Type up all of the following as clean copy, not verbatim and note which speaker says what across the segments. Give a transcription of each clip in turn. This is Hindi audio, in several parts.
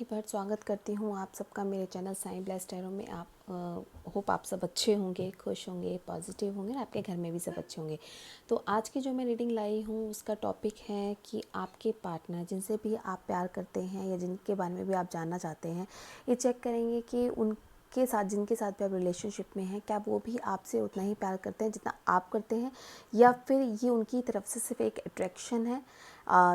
Speaker 1: ही बार स्वागत करती हूँ आप सबका मेरे चैनल साई ब्लेस्ड टैरो में। आप होप आप सब अच्छे होंगे, खुश होंगे, पॉजिटिव होंगे, आपके घर में भी सब अच्छे होंगे। तो आज की जो मैं रीडिंग लाई हूँ उसका टॉपिक है कि आपके पार्टनर जिनसे भी आप प्यार करते हैं या जिनके बारे में भी आप जानना चाहते हैं, ये चेक करेंगे कि उनके साथ जिनके साथ भी आप रिलेशनशिप में हैं, क्या वो भी आपसे उतना ही प्यार करते हैं जितना आप करते हैं, या फिर ये उनकी तरफ से सिर्फ एक अट्रैक्शन है,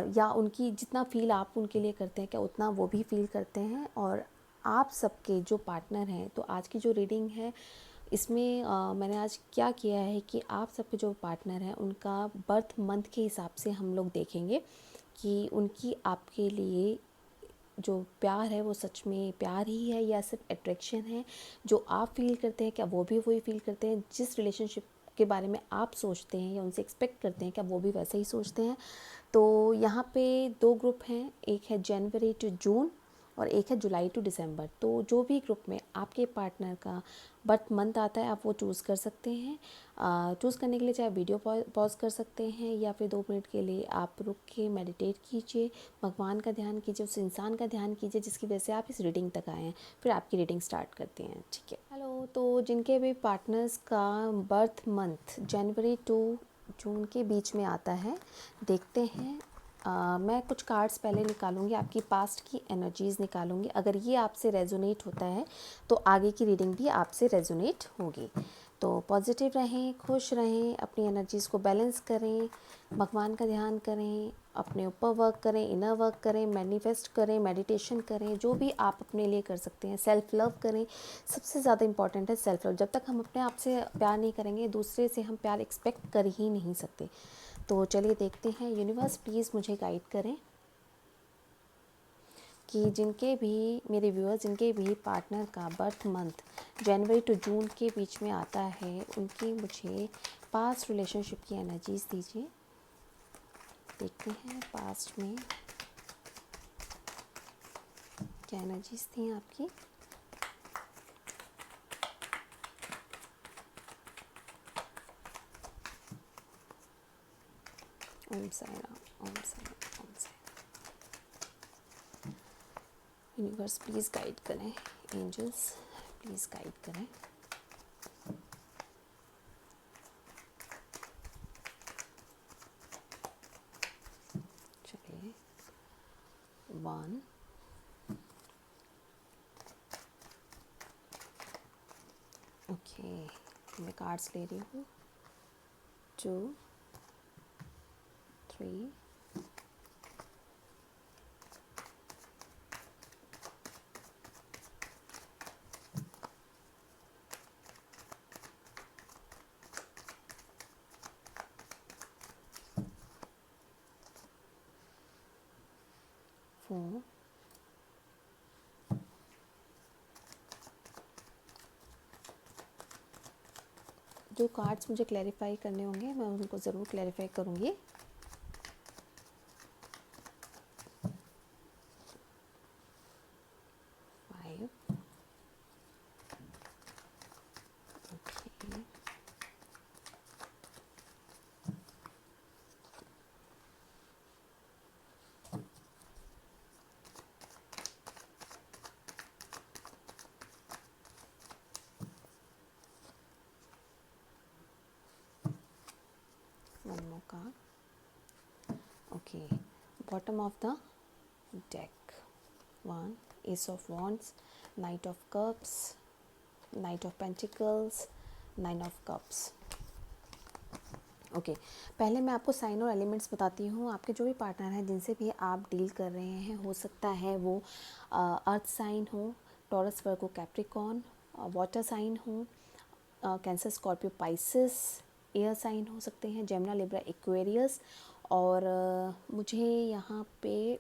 Speaker 1: या उनकी जितना फ़ील आप उनके लिए करते हैं क्या उतना वो भी फ़ील करते हैं। और आप सबके जो पार्टनर हैं, तो आज की जो रीडिंग है इसमें मैंने आज क्या किया है कि आप सबके जो पार्टनर हैं उनका बर्थ मंथ के हिसाब से हम लोग देखेंगे कि उनकी आपके लिए जो प्यार है वो सच में प्यार ही है या सिर्फ अट्रैक्शन है। जो आप फील करते हैं क्या वो भी वही फील करते हैं, जिस रिलेशनशिप के बारे में आप सोचते हैं या उनसे एक्सपेक्ट करते हैं क्या वो भी वैसे ही सोचते हैं। तो यहाँ पे दो ग्रुप हैं, एक है जनवरी टू जून और एक है जुलाई टू दिसंबर। तो जो भी ग्रुप में आपके पार्टनर का बर्थ मंथ आता है आप वो चूज़ कर सकते हैं। चूज़ करने के लिए चाहे वीडियो पॉज कर सकते हैं या फिर 2 मिनट के लिए आप रुक के मेडिटेट कीजिए, भगवान का ध्यान कीजिए, उस इंसान का ध्यान कीजिए जिसकी वजह से आप इस रीडिंग तक आए हैं। फिर आपकी रीडिंग स्टार्ट करते हैं, ठीक है। हेलो, तो जिनके भी पार्टनर्स का बर्थ मंथ जनवरी टू जून के बीच में आता है, देखते हैं। मैं कुछ कार्ड्स पहले निकालूंगी, आपकी पास्ट की एनर्जीज़ निकालूंगी। अगर ये आपसे रेजोनेट होता है तो आगे की रीडिंग भी आपसे रेजोनेट होगी। तो पॉजिटिव रहें, खुश रहें, अपनी एनर्जीज़ को बैलेंस करें, भगवान का ध्यान करें, अपने ऊपर वर्क करें, इनर वर्क करें, मैनिफेस्ट करें, मेडिटेशन करें, जो भी आप अपने लिए कर सकते हैं। सेल्फ लव करें, सबसे ज़्यादा इंपॉर्टेंट है सेल्फ लव। जब तक हम अपने आप से प्यार नहीं करेंगे, दूसरे से हम प्यार एक्सपेक्ट कर ही नहीं सकते। तो चलिए देखते हैं। यूनिवर्स प्लीज़ मुझे गाइड करें कि जिनके भी मेरे व्यूअर्स जिनके भी पार्टनर का बर्थ मंथ जनवरी टू जून के बीच में आता है, उनकी मुझे पास्ट रिलेशनशिप की एनर्जीज दीजिए। देखते हैं पास्ट में क्या एनर्जीज थी आपकी। ओम Sai Ram, Om Sai Ram, Om Sai. Universe please guide करें, एंजल्स प्लीज़ गाइड करें। चलिए, 1, ओके, मैं कार्ड्स ले रही हूँ। 2, 3, 4, जो कार्ड्स मुझे क्लैरिफाई करने होंगे मैं उनको ज़रूर क्लैरिफाई करूँगी। 5, okay, 1 more card, okay, bottom of the deck, 1, ace of wands, knight of cups, knight of pentacles, 9 of cups। Okay, पहले मैं आपको साइन और एलिमेंट्स बताती हूँ। आपके जो भी पार्टनर हैं जिनसे भी आप डील कर रहे हैं, हो सकता है वो अर्थ साइन हो, Taurus, Virgo, Capricorn, water sign हो, Cancer, Scorpio, Pisces, air sign हो सकते हैं, जेमिनी, लिब्रा, एक्वेरियस, और मुझे यहाँ पे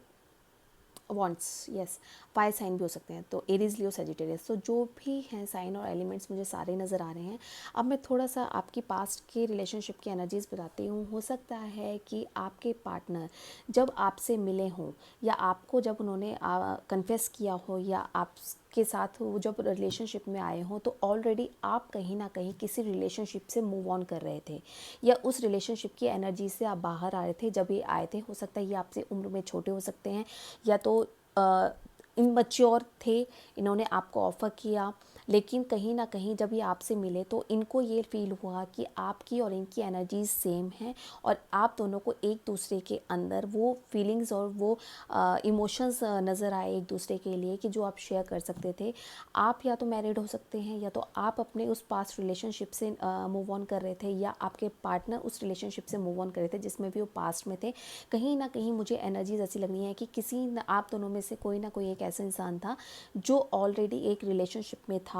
Speaker 1: वॉन्ट्स, यस, फायर साइन भी हो सकते हैं, तो एरीज, लियो, सेजिटेरियस। तो जो भी हैं साइन और एलिमेंट्स मुझे सारे नज़र आ रहे हैं। अब मैं थोड़ा सा आपकी पास्ट के रिलेशनशिप की एनर्जीज बताती हूँ। हो सकता है कि आपके पार्टनर जब आपसे मिले हों या आपको जब उन्होंने कन्फेस किया हो या आपके साथ वो जब रिलेशनशिप में आए हों, तो ऑलरेडी आप कहीं ना कहीं किसी रिलेशनशिप से मूव ऑन कर रहे थे या उस रिलेशनशिप की एनर्जी से आप बाहर आ रहे थे जब ये आए थे। हो सकता है ये आपसे उम्र में छोटे हो सकते हैं या तो इमैच्योर थे, इन्होंने आपको ऑफ़र किया, लेकिन कहीं ना कहीं जब ये आपसे मिले तो इनको ये फील हुआ कि आपकी और इनकी एनर्जीज सेम हैं और आप दोनों को एक दूसरे के अंदर वो फीलिंग्स और वो इमोशंस नज़र आए एक दूसरे के लिए कि जो आप शेयर कर सकते थे। आप या तो मैरिड हो सकते हैं, या तो आप अपने उस पास्ट रिलेशनशिप से मूव ऑन कर रहे थे, या आपके पार्टनर उस रिलेशनशिप से मूव ऑन कर रहे थे जिसमें भी वो पास्ट में थे। कहीं ना कहीं मुझे एनर्जीज ऐसी लग रही है कि किसी न आप दोनों में से कोई ना कोई एक ऐसा इंसान था जो ऑलरेडी एक रिलेशनशिप में था,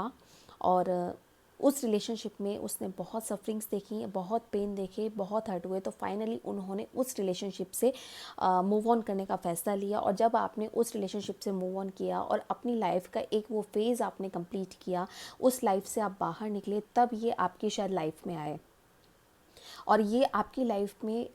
Speaker 1: और उस रिलेशनशिप में उसने बहुत सफरिंग्स देखी, बहुत पेन देखे, बहुत हर्ट हुए, तो फाइनली उन्होंने उस रिलेशनशिप से मूव ऑन करने का फ़ैसला लिया। और जब आपने उस रिलेशनशिप से मूव ऑन किया और अपनी लाइफ का एक वो फेज़ आपने कंप्लीट किया, उस लाइफ से आप बाहर निकले, तब ये आपकी शायद लाइफ में आए। और ये आपकी लाइफ में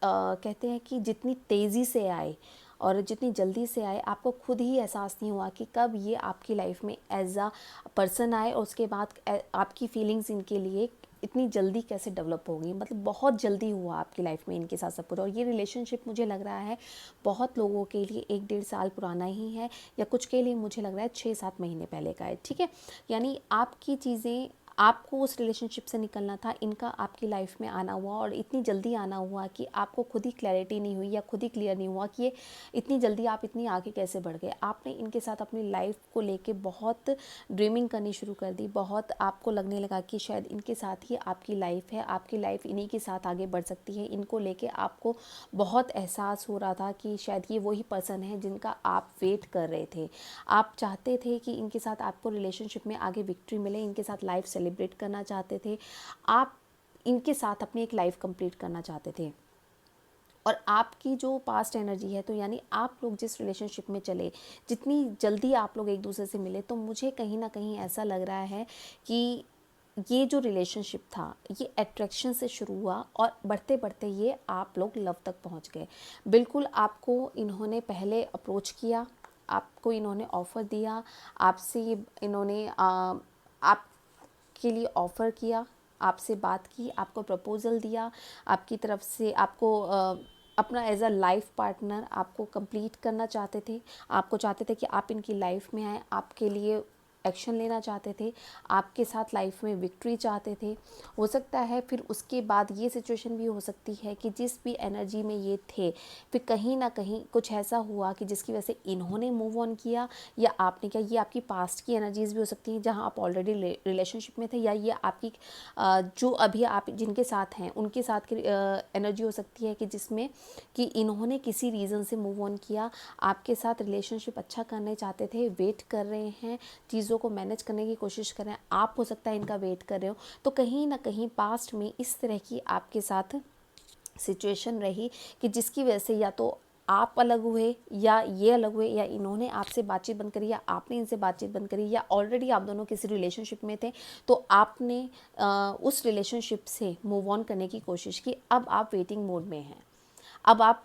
Speaker 1: कहते हैं कि जितनी तेज़ी से आए और जितनी जल्दी से आए, आपको खुद ही एहसास नहीं हुआ कि कब ये आपकी लाइफ में एज अ पर्सन आए, और उसके बाद आपकी फीलिंग्स इनके लिए इतनी जल्दी कैसे डेवलप हो गई। मतलब बहुत जल्दी हुआ आपकी लाइफ में इनके साथ सब कुछ। और ये रिलेशनशिप मुझे लग रहा है बहुत लोगों के लिए 1-1.5 साल पुराना ही है, या कुछ के लिए मुझे लग रहा है 6-7 महीने पहले का है, ठीक है। यानी आपकी चीज़ें, आपको उस रिलेशनशिप से निकलना था, इनका आपकी लाइफ में आना हुआ, और इतनी जल्दी आना हुआ कि आपको खुद ही क्लैरिटी नहीं हुई या खुद ही क्लियर नहीं हुआ कि ये इतनी जल्दी आप इतनी आगे कैसे बढ़ गए। आपने इनके साथ अपनी लाइफ को लेके बहुत ड्रीमिंग करनी शुरू कर दी, बहुत आपको लगने लगा कि शायद इनके साथ ही आपकी लाइफ है, आपकी लाइफ इन्हीं के साथ आगे बढ़ सकती है। इनको लेके आपको बहुत एहसास हो रहा था कि शायद ये वही पर्सन है जिनका आप वेट कर रहे थे। आप चाहते थे कि इनके साथ आपको रिलेशनशिप में आगे विक्ट्री मिले, इनके साथ लाइफ सेलिब्रेट करना चाहते थे, आप इनके साथ अपनी एक लाइफ कंप्लीट करना चाहते थे। और आपकी जो पास्ट एनर्जी है, तो यानी आप लोग जिस रिलेशनशिप में चले, जितनी जल्दी आप लोग एक दूसरे से मिले, तो मुझे कहीं ना कहीं ऐसा लग रहा है कि ये जो रिलेशनशिप था ये अट्रैक्शन से शुरू हुआ और बढ़ते बढ़ते ये आप लोग लव तक पहुंच गए। बिल्कुल आपको इन्होंने पहले अप्रोच किया, आपको इन्होंने ऑफ़र दिया, आपसे इन्होंने आपके लिए ऑफ़र किया, आपसे बात की, आपको प्रपोज़ल दिया, आपकी तरफ से आपको अपना एज अ लाइफ पार्टनर आपको कंप्लीट करना चाहते थे। आपको चाहते थे कि आप इनकी लाइफ में आए, आपके लिए एक्शन लेना चाहते थे, आपके साथ लाइफ में विक्ट्री चाहते थे। हो सकता है फिर उसके बाद ये सिचुएशन भी हो सकती है कि जिस भी एनर्जी में ये थे, फिर कहीं ना कहीं कुछ ऐसा हुआ कि जिसकी वजह से इन्होंने मूव ऑन किया या आपने किया। ये आपकी पास्ट की एनर्जीज भी हो सकती हैं जहां आप ऑलरेडी रिलेशनशिप में थे, या ये आपकी जो अभी आप जिनके साथ हैं उनके साथ की एनर्जी हो सकती है कि जिसमें कि इन्होंने किसी रीज़न से मूव ऑन किया, आपके साथ रिलेशनशिप अच्छा करने चाहते थे, वेट कर रहे हैं, चीज़ों को मैनेज करने की कोशिश कर रहे हैं, आप हो सकता है इनका वेट कर रहे हो। तो कहीं ना कहीं पास्ट में इस तरह की आपके साथ सिचुएशन रही कि जिसकी वजह से या तो आप अलग हुए, या ये अलग हुए, या इन्होंने आपसे बातचीत बंद करी, या आपने इनसे बातचीत बंद करी, या ऑलरेडी आप दोनों किसी रिलेशनशिप में थे तो आपने उस रिलेशनशिप से मूव ऑन करने की कोशिश की। अब आप वेटिंग मोड में हैं। अब आप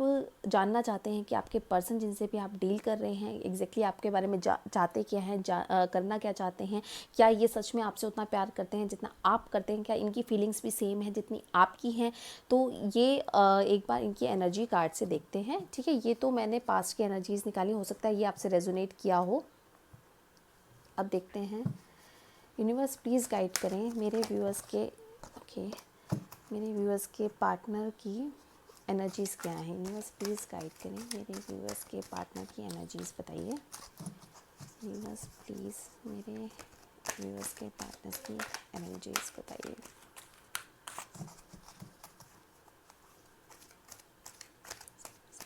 Speaker 1: जानना चाहते हैं कि आपके पर्सन जिनसे भी आप डील कर रहे हैं एग्जैक्टली आपके बारे में चाहते क्या हैं, करना क्या चाहते हैं, क्या ये सच में आपसे उतना प्यार करते हैं जितना आप करते हैं, क्या इनकी फीलिंग्स भी सेम है जितनी आपकी हैं। तो ये एक बार इनकी एनर्जी कार्ड से देखते हैं, ठीक है। ये तो मैंने पास्ट की एनर्जीज निकाली, हो सकता है ये आपसे रेजोनेट किया हो। अब देखते हैं, यूनिवर्स प्लीज़ गाइड करें मेरे व्यूअर्स के, ओके, मेरे व्यूअर्स के पार्टनर की एनर्जीज़ क्या हैं। यूनिवर्स प्लीज़ गाइड करें मेरे व्यूअर्स के पार्टनर की एनर्जीज़ बताइए। यूनिवर्स प्लीज़ मेरे व्यूअर्स के पार्टनर की एनर्जीज़ बताइए।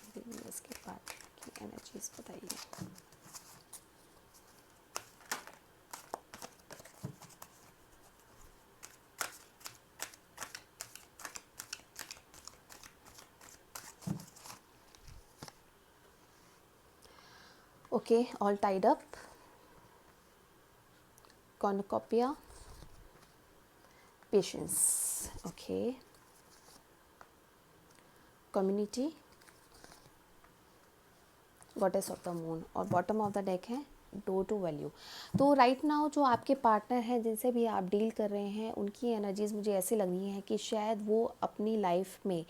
Speaker 1: मेरे व्यूअर्स के पार्टनर की एनर्जीज़ बताइए। Okay, all tied up. Cornucopia, patience. Okay. Community, goddess of the moon, और बॉटम ऑफ द डेक है डोर टू वैल्यू। तो राइट नाउ जो आपके पार्टनर हैं जिनसे भी आप डील कर रहे हैं, उनकी एनर्जीज़ मुझे ऐसी लग रही हैं कि शायद वो अपनी लाइफ में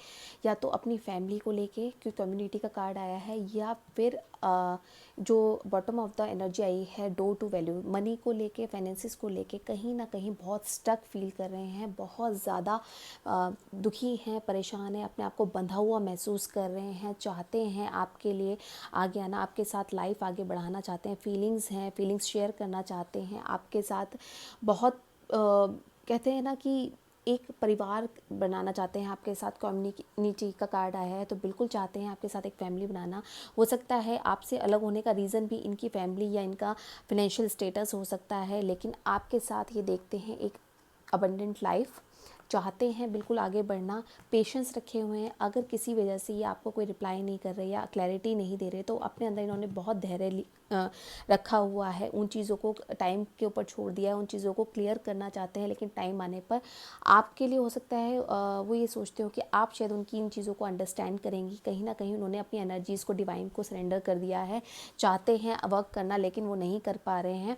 Speaker 1: या तो अपनी फैमिली को लेके, क्योंकि कम्युनिटी का कार्ड आया है, या फिर जो बॉटम ऑफ द एनर्जी आई है डोर टू वैल्यू, मनी को लेके, फाइनेंसिस को लेके कहीं ना कहीं बहुत स्टक फील कर रहे हैं, बहुत ज़्यादा दुखी हैं, परेशान हैं, अपने आप को बंधा हुआ महसूस कर रहे हैं, चाहते हैं आपके लिए आगे आना, आपके साथ लाइफ आगे बढ़ाना चाहते हैं, फीलिंग्स हैं, फीलिंग्स शेयर करना चाहते हैं आपके साथ, बहुत कहते हैं ना कि एक परिवार बनाना चाहते हैं आपके साथ। कम्युनिटी का कार्ड आया है तो बिल्कुल चाहते हैं आपके साथ एक फैमिली बनाना। हो सकता है आपसे अलग होने का रीज़न भी इनकी फैमिली या इनका फाइनेंशियल स्टेटस हो सकता है, लेकिन आपके साथ ये देखते हैं एक अबंडेंट लाइफ चाहते हैं, बिल्कुल आगे बढ़ना, पेशेंस रखे हुए हैं। अगर किसी वजह से ये आपको कोई रिप्लाई नहीं कर रहे या क्लैरिटी नहीं दे रहे तो अपने अंदर इन्होंने बहुत धैर्य रखा हुआ है, उन चीज़ों को टाइम के ऊपर छोड़ दिया है, उन चीज़ों को क्लियर करना चाहते हैं, लेकिन टाइम आने पर आपके लिए हो सकता है वो ये सोचते हो कि आप शायद उनकी इन चीज़ों को अंडरस्टैंड करेंगी। कहीं ना कहीं उन्होंने अपनी एनर्जीज़ को डिवाइन को सरेंडर कर दिया है, चाहते हैं वर्क करना लेकिन वो नहीं कर पा रहे हैं।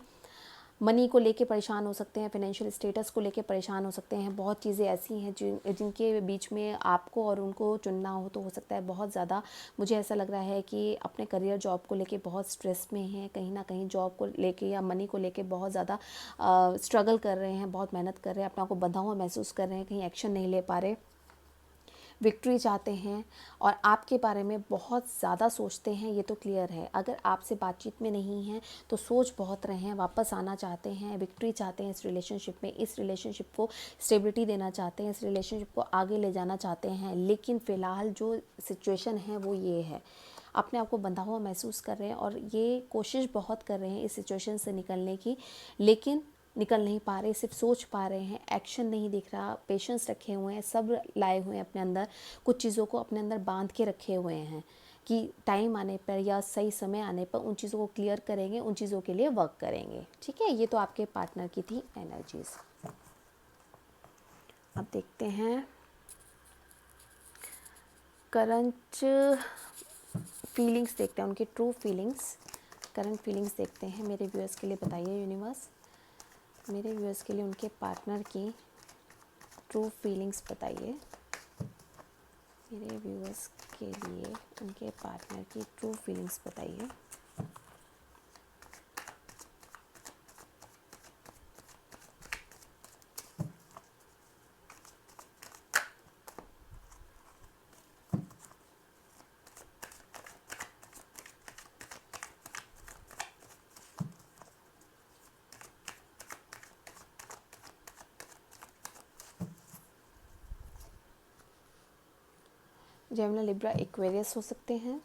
Speaker 1: मनी को लेके परेशान हो सकते हैं, फाइनेंशियल स्टेटस को लेके परेशान हो सकते हैं। बहुत चीज़ें ऐसी हैं जिनके बीच में आपको और उनको चुनना हो तो हो सकता है बहुत ज़्यादा, मुझे ऐसा लग रहा है कि अपने करियर जॉब को लेके बहुत स्ट्रेस में हैं, कहीं ना कहीं जॉब को लेके या मनी को लेके बहुत ज़्यादा स्ट्रगल कर रहे हैं, बहुत मेहनत कर रहे हैं, अपने आप को बंधा हुआ महसूस कर रहे हैं, कहीं एक्शन नहीं ले पा रहे, विक्ट्री चाहते हैं और आपके बारे में बहुत ज़्यादा सोचते हैं, ये तो क्लियर है। अगर आपसे बातचीत में नहीं हैं तो सोच बहुत रहे हैं, वापस आना चाहते हैं, विक्ट्री चाहते हैं इस रिलेशनशिप में, इस रिलेशनशिप को स्टेबिलिटी देना चाहते हैं, इस रिलेशनशिप को आगे ले जाना चाहते हैं। लेकिन फ़िलहाल जो सिचुएशन है वो ये है, अपने आप को बंधा हुआ महसूस कर रहे हैं और ये कोशिश बहुत कर रहे हैं इस सिचुएशन से निकलने की, लेकिन निकल नहीं पा रहे, सिर्फ सोच पा रहे हैं, एक्शन नहीं दिख रहा। पेशेंस रखे हुए हैं, सब्र लाए हुए हैं अपने अंदर, कुछ चीज़ों को अपने अंदर बांध के रखे हुए हैं कि टाइम आने पर या सही समय आने पर उन चीज़ों को क्लियर करेंगे, उन चीज़ों के लिए वर्क करेंगे। ठीक है, ये तो आपके पार्टनर की थी एनर्जीज। अब देखते हैं करंट फीलिंग्स, देखते हैं उनकी ट्रू फीलिंग्स, करंट फीलिंग्स देखते हैं। मेरे व्यूअर्स के लिए बताइए यूनिवर्स, मेरे व्यूअर्स के लिए उनके पार्टनर की ट्रू फीलिंग्स बताइए। मेरे व्यूअर्स के लिए उनके पार्टनर की ट्रू फीलिंग्स बताइए। जेमिनी, लिब्रा, एक्वेरियस हो सकते हैं।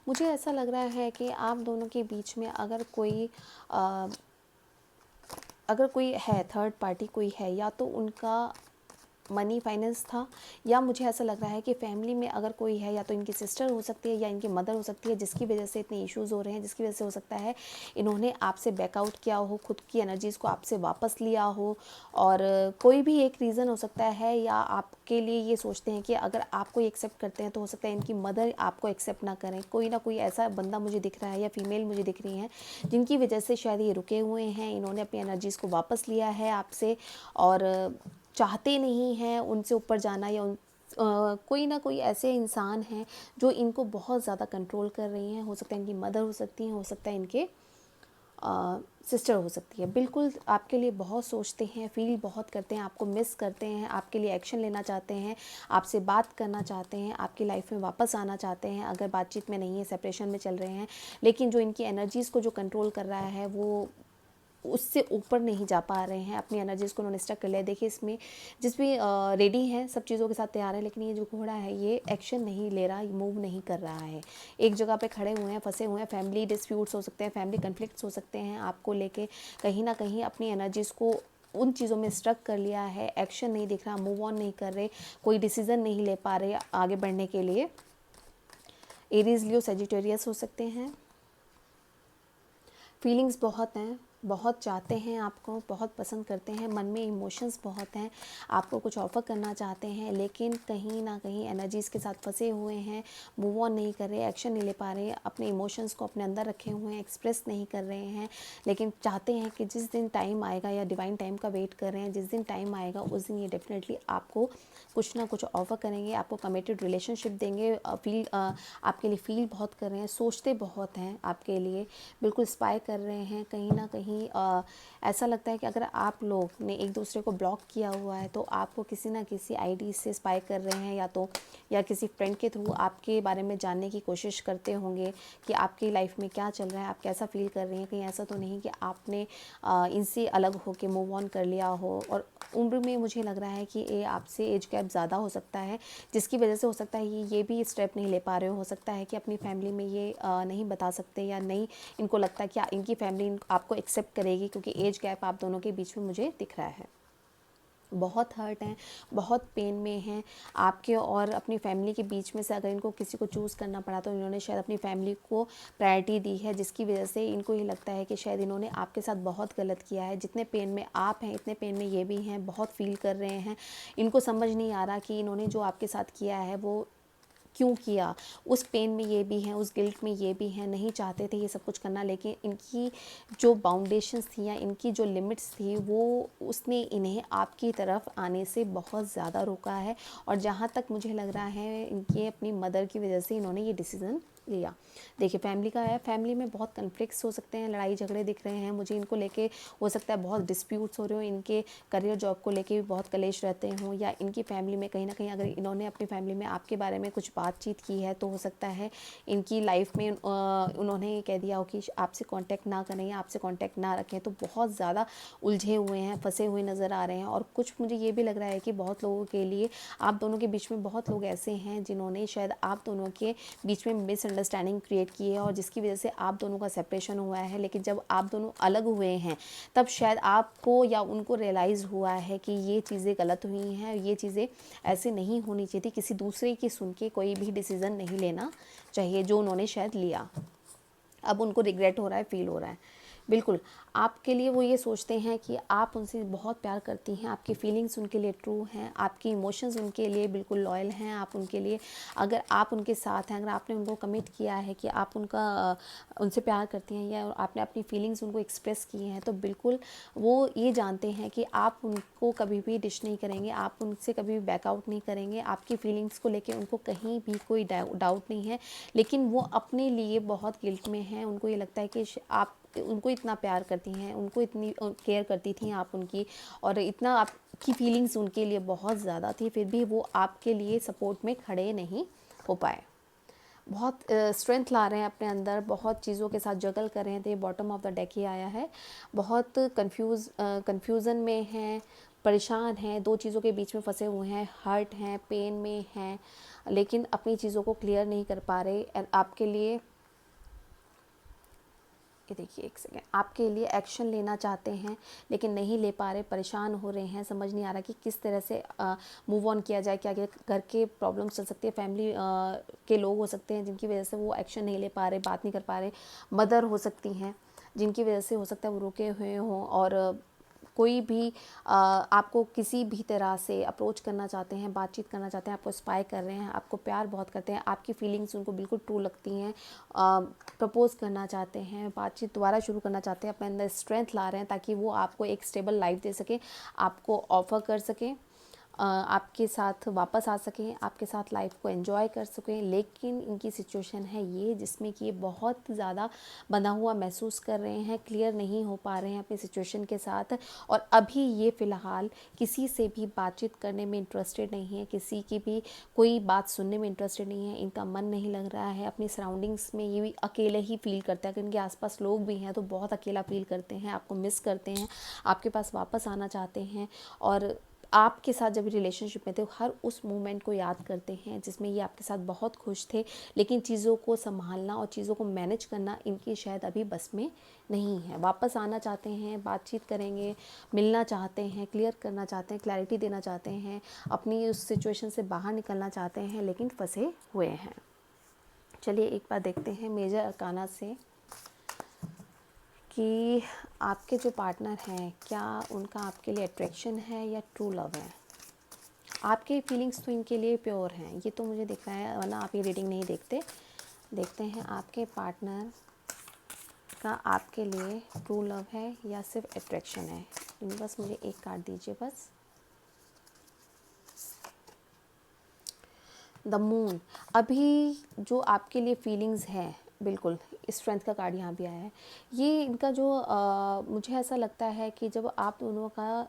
Speaker 1: मुझे ऐसा लग रहा है कि आप दोनों के बीच में अगर कोई है, थर्ड पार्टी कोई है, या तो उनका मनी फाइनेंस था, या मुझे ऐसा लग रहा है कि फैमिली में अगर कोई है, या तो इनकी सिस्टर हो सकती है या इनकी मदर हो सकती है, जिसकी वजह से इतने इश्यूज़ हो रहे हैं, जिसकी वजह से हो सकता है इन्होंने आपसे बैकआउट किया हो, खुद की एनर्जीज़ को आपसे वापस लिया हो, और कोई भी एक रीज़न हो सकता है। या आपके लिए ये सोचते हैं कि अगर आपको एक्सेप्ट करते हैं तो हो सकता है इनकी मदर आपको एक्सेप्ट ना करें। कोई ना कोई ऐसा बंदा मुझे दिख रहा है या फीमेल मुझे दिख रही हैं जिनकी वजह से शायद ये रुके हुए हैं, इन्होंने अपनी एनर्जीज़ को वापस लिया है आपसे और चाहते नहीं हैं उनसे ऊपर जाना, या कोई ना कोई ऐसे इंसान हैं जो इनको बहुत ज़्यादा कंट्रोल कर रही हैं। हो सकता है इनकी मदर हो सकती हैं, हो सकता है इनके सिस्टर हो सकती है। बिल्कुल आपके लिए बहुत सोचते हैं, फील बहुत करते हैं, आपको मिस करते हैं, आपके लिए एक्शन लेना चाहते हैं, आपसे बात करना चाहते हैं, आपकी लाइफ में वापस आना चाहते हैं। अगर बातचीत में नहीं है, सेपरेशन में चल रहे हैं, लेकिन जो इनकी एनर्जीज़ को जो कंट्रोल कर रहा है वो उससे ऊपर नहीं जा पा रहे हैं, अपनी एनर्जीज़ को उन्होंने स्टक कर लिया। देखिए इसमें जिस भी रेडी हैं, सब चीज़ों के साथ तैयार है, लेकिन ये जो घोड़ा है ये एक्शन नहीं ले रहा, मूव नहीं कर रहा है, एक जगह पे खड़े हुए हैं, फंसे हुए हैं। फैमिली डिस्प्यूट्स हो सकते हैं, फैमिली कन्फ्लिक्ट्स हो सकते हैं, आपको लेके कहीं ना कहीं अपनी एनर्जीज़ को उन चीज़ों में स्ट्रक कर लिया है, एक्शन नहीं दिख रहा, मूव ऑन नहीं कर रहे, कोई डिसीज़न नहीं ले पा रहे आगे बढ़ने के लिए। एरीज, लियो, सेजिटेरियस हो सकते हैं। फीलिंग्स बहुत हैं, बहुत चाहते हैं आपको, बहुत पसंद करते हैं, मन में इमोशंस बहुत हैं, आपको कुछ ऑफ़र करना चाहते हैं, लेकिन कहीं ना कहीं एनर्जीज़ के साथ फंसे हुए हैं, मूव ऑन नहीं कर रहे, एक्शन नहीं ले पा रहे, अपने इमोशंस को अपने अंदर रखे हुए हैं, एक्सप्रेस नहीं कर रहे हैं। लेकिन चाहते हैं कि जिस दिन टाइम आएगा, या डिवाइन टाइम का वेट कर रहे हैं, जिस दिन टाइम आएगा उस दिन ये डेफिनेटली आपको कुछ ना कुछ ऑफ़र करेंगे, आपको कमिटेड रिलेशनशिप देंगे। आपके लिए फील बहुत कर रहे हैं, सोचते बहुत हैं आपके लिए, बिल्कुल स्पाई कर रहे हैं। कहीं ना कहीं ऐसा लगता है कि अगर आप लोग ने एक दूसरे को ब्लॉक किया हुआ है तो आपको किसी ना किसी आईडी से स्पाई कर रहे हैं, या किसी फ्रेंड के थ्रू आपके बारे में जानने की कोशिश करते होंगे कि आपकी लाइफ में क्या चल रहा है, आप कैसा फील कर रही हैं। कहीं ऐसा तो नहीं कि आपने इनसे अलग हो के मूव ऑन कर लिया हो। और उम्र में मुझे लग रहा है कि ये आपसे एज गैप ज़्यादा हो सकता है, जिसकी वजह से हो सकता है ये भी स्टेप नहीं ले पा रहे हो सकता है कि अपनी फैमिली में ये नहीं बता सकते, या नहीं इनको लगता है कि इनकी फैमिली आपको एक्सेप्ट करेगी, क्योंकि एज गैप आप दोनों के बीच में मुझे दिख रहा है। बहुत हर्ट हैं, बहुत पेन में हैं। आपके और अपनी फैमिली के बीच में से अगर इनको किसी को चूज़ करना पड़ा तो इन्होंने शायद अपनी फैमिली को प्रायोरिटी दी है, जिसकी वजह से इनको ये लगता है कि शायद इन्होंने आपके साथ बहुत गलत किया है। जितने पेन में आप हैं इतने पेन में ये भी हैं, बहुत फील कर रहे हैं। इनको समझ नहीं आ रहा कि इन्होंने जो आपके साथ किया है वो क्यों किया। उस पेन में ये भी हैं, उस गिल्ट में ये भी हैं, नहीं चाहते थे ये सब कुछ करना, लेकिन इनकी जो बाउंडेशंस थी या इनकी जो लिमिट्स थी वो उसने इन्हें आपकी तरफ आने से बहुत ज़्यादा रोका है। और जहाँ तक मुझे लग रहा है इनके अपनी मदर की वजह से इन्होंने ये डिसीज़न लिया। देखिए फैमिली का है, फैमिली में बहुत कन्फ्लिक्ट्स हो सकते हैं, लड़ाई झगड़े दिख रहे हैं मुझे। इनको लेके हो सकता है बहुत डिस्प्यूट्स हो रहे हो, इनके करियर जॉब को लेके भी बहुत कलेश रहते हों, या इनकी फैमिली में कहीं ना कहीं अगर इन्होंने अपनी फैमिली में आपके बारे में कुछ बातचीत की है तो हो सकता है इनकी लाइफ में उन्होंने ये कह दिया हो कि आपसे कांटेक्ट ना करें या आपसे कांटेक्ट ना रखें। तो बहुत ज़्यादा उलझे हुए हैं, फंसे हुए नज़र आ रहे हैं। और कुछ मुझे ये भी लग रहा है कि बहुत लोगों के लिए आप दोनों के बीच में बहुत लोग ऐसे हैं जिन्होंने शायद आप दोनों के बीच में मिसअंडरस्टैंडिंग क्रिएट की है, और जिसकी वजह से आप दोनों का सेपरेशन हुआ है। लेकिन जब आप दोनों अलग हुए हैं तब शायद आपको या उनको रियलाइज़ हुआ है कि ये चीज़ें गलत हुई हैं, ये चीज़ें ऐसे नहीं होनी चाहिए थी। किसी दूसरे की सुन के कोई भी डिसीज़न नहीं लेना चाहिए जो उन्होंने शायद लिया। अब उनको रिग्रेट हो रहा है, फील हो रहा है। बिल्कुल आपके लिए वो ये सोचते हैं कि आप उनसे बहुत प्यार करती हैं, आपकी फीलिंग्स उनके लिए ट्रू हैं, आपकी इमोशंस उनके लिए बिल्कुल लॉयल हैं। आप उनके लिए, अगर आप उनके साथ हैं, अगर आपने उनको कमिट किया है कि आप उनसे प्यार करती हैं, या आपने अपनी फीलिंग्स उनको एक्सप्रेस की हैं, तो बिल्कुल वो ये जानते हैं कि आप उनको कभी भी डिश नहीं करेंगे, आप उनसे कभी भी बैकआउट नहीं करेंगे। आपकी फीलिंग्स को लेके उनको कहीं भी कोई डाउट नहीं है। लेकिन वो अपने लिए बहुत गिल्ट में हैं। उनको ये लगता है कि आप उनको इतना प्यार करती हैं, उनको इतनी केयर करती थी आप उनकी, और इतना आपकी फीलिंग्स उनके लिए बहुत ज़्यादा थी, फिर भी वो आपके लिए सपोर्ट में खड़े नहीं हो पाए। बहुत स्ट्रेंथ ला रहे हैं अपने अंदर, बहुत चीज़ों के साथ जगल कर रहे हैं। तो ये बॉटम ऑफ द डेक ही आया है। बहुत कन्फ्यूज़न में हैं, परेशान हैं, दो चीज़ों के बीच में फंसे हुए हैं, हर्ट हैं, पेन में हैं, लेकिन अपनी चीज़ों को क्लियर नहीं कर पा रहे। आपके लिए ये देखिए, एक सेकेंड, आपके लिए एक्शन लेना चाहते हैं लेकिन नहीं ले पा रहे, परेशान हो रहे हैं, समझ नहीं आ रहा कि किस तरह से मूव ऑन किया जाए। क्या घर के प्रॉब्लम्स चल सकती है, फैमिली के लोग हो सकते हैं जिनकी वजह से वो एक्शन नहीं ले पा रहे, बात नहीं कर पा रहे। मदर हो सकती हैं जिनकी वजह से हो सकता है वो रुके हुए हों, और कोई भी आपको किसी भी तरह से अप्रोच करना चाहते हैं, बातचीत करना चाहते हैं, आपको स्पाई कर रहे हैं, आपको प्यार बहुत करते हैं, आपकी फीलिंग्स उनको बिल्कुल ट्रू लगती हैं, प्रपोज करना चाहते हैं, बातचीत दोबारा शुरू करना चाहते हैं, अपने अंदर स्ट्रेंथ ला रहे हैं ताकि वो आपको एक स्टेबल लाइफ दे सकें, आपको ऑफ़र कर सकें, आपके साथ वापस आ सकें, आपके साथ लाइफ को एंजॉय कर सकें। लेकिन इनकी सिचुएशन है ये जिसमें कि ये बहुत ज़्यादा बंधा हुआ महसूस कर रहे हैं, क्लियर नहीं हो पा रहे हैं अपनी सिचुएशन के साथ। और अभी ये फ़िलहाल किसी से भी बातचीत करने में इंटरेस्टेड नहीं है, किसी की भी कोई बात सुनने में इंटरेस्टेड नहीं है, इनका मन नहीं लग रहा है। अपनी सराउंडिंग्स में ये भी अकेले ही फील करते हैं, अगर इनके आसपास लोग भी हैं तो बहुत अकेला फील करते हैं, आपको मिस करते हैं, आपके पास वापस आना चाहते हैं। और आपके साथ जब रिलेशनशिप में थे हर उस मोमेंट को याद करते हैं जिसमें ये आपके साथ बहुत खुश थे, लेकिन चीज़ों को संभालना और चीज़ों को मैनेज करना इनकी शायद अभी बस में नहीं है। वापस आना चाहते हैं, बातचीत करेंगे, मिलना चाहते हैं, क्लियर करना चाहते हैं, क्लैरिटी देना चाहते हैं, अपनी उस सिचुएशन से बाहर निकलना चाहते हैं, लेकिन फंसे हुए हैं। चलिए एक बार देखते हैं मेजर अरकाना से कि आपके जो पार्टनर हैं क्या उनका आपके लिए अट्रैक्शन है या ट्रू लव है। आपके फीलिंग्स तो इनके लिए प्योर हैं, ये तो मुझे दिख रहा है, वरना आप ये रीडिंग नहीं देखते। देखते हैं आपके पार्टनर का आपके लिए ट्रू लव है या सिर्फ अट्रैक्शन है। बस मुझे एक कार्ड दीजिए बस। The moon. अभी जो आपके लिए फीलिंग्स हैं, बिल्कुल स्ट्रेंथ का कार्ड यहाँ भी आया है। ये इनका जो मुझे ऐसा लगता है कि जब आप दोनों का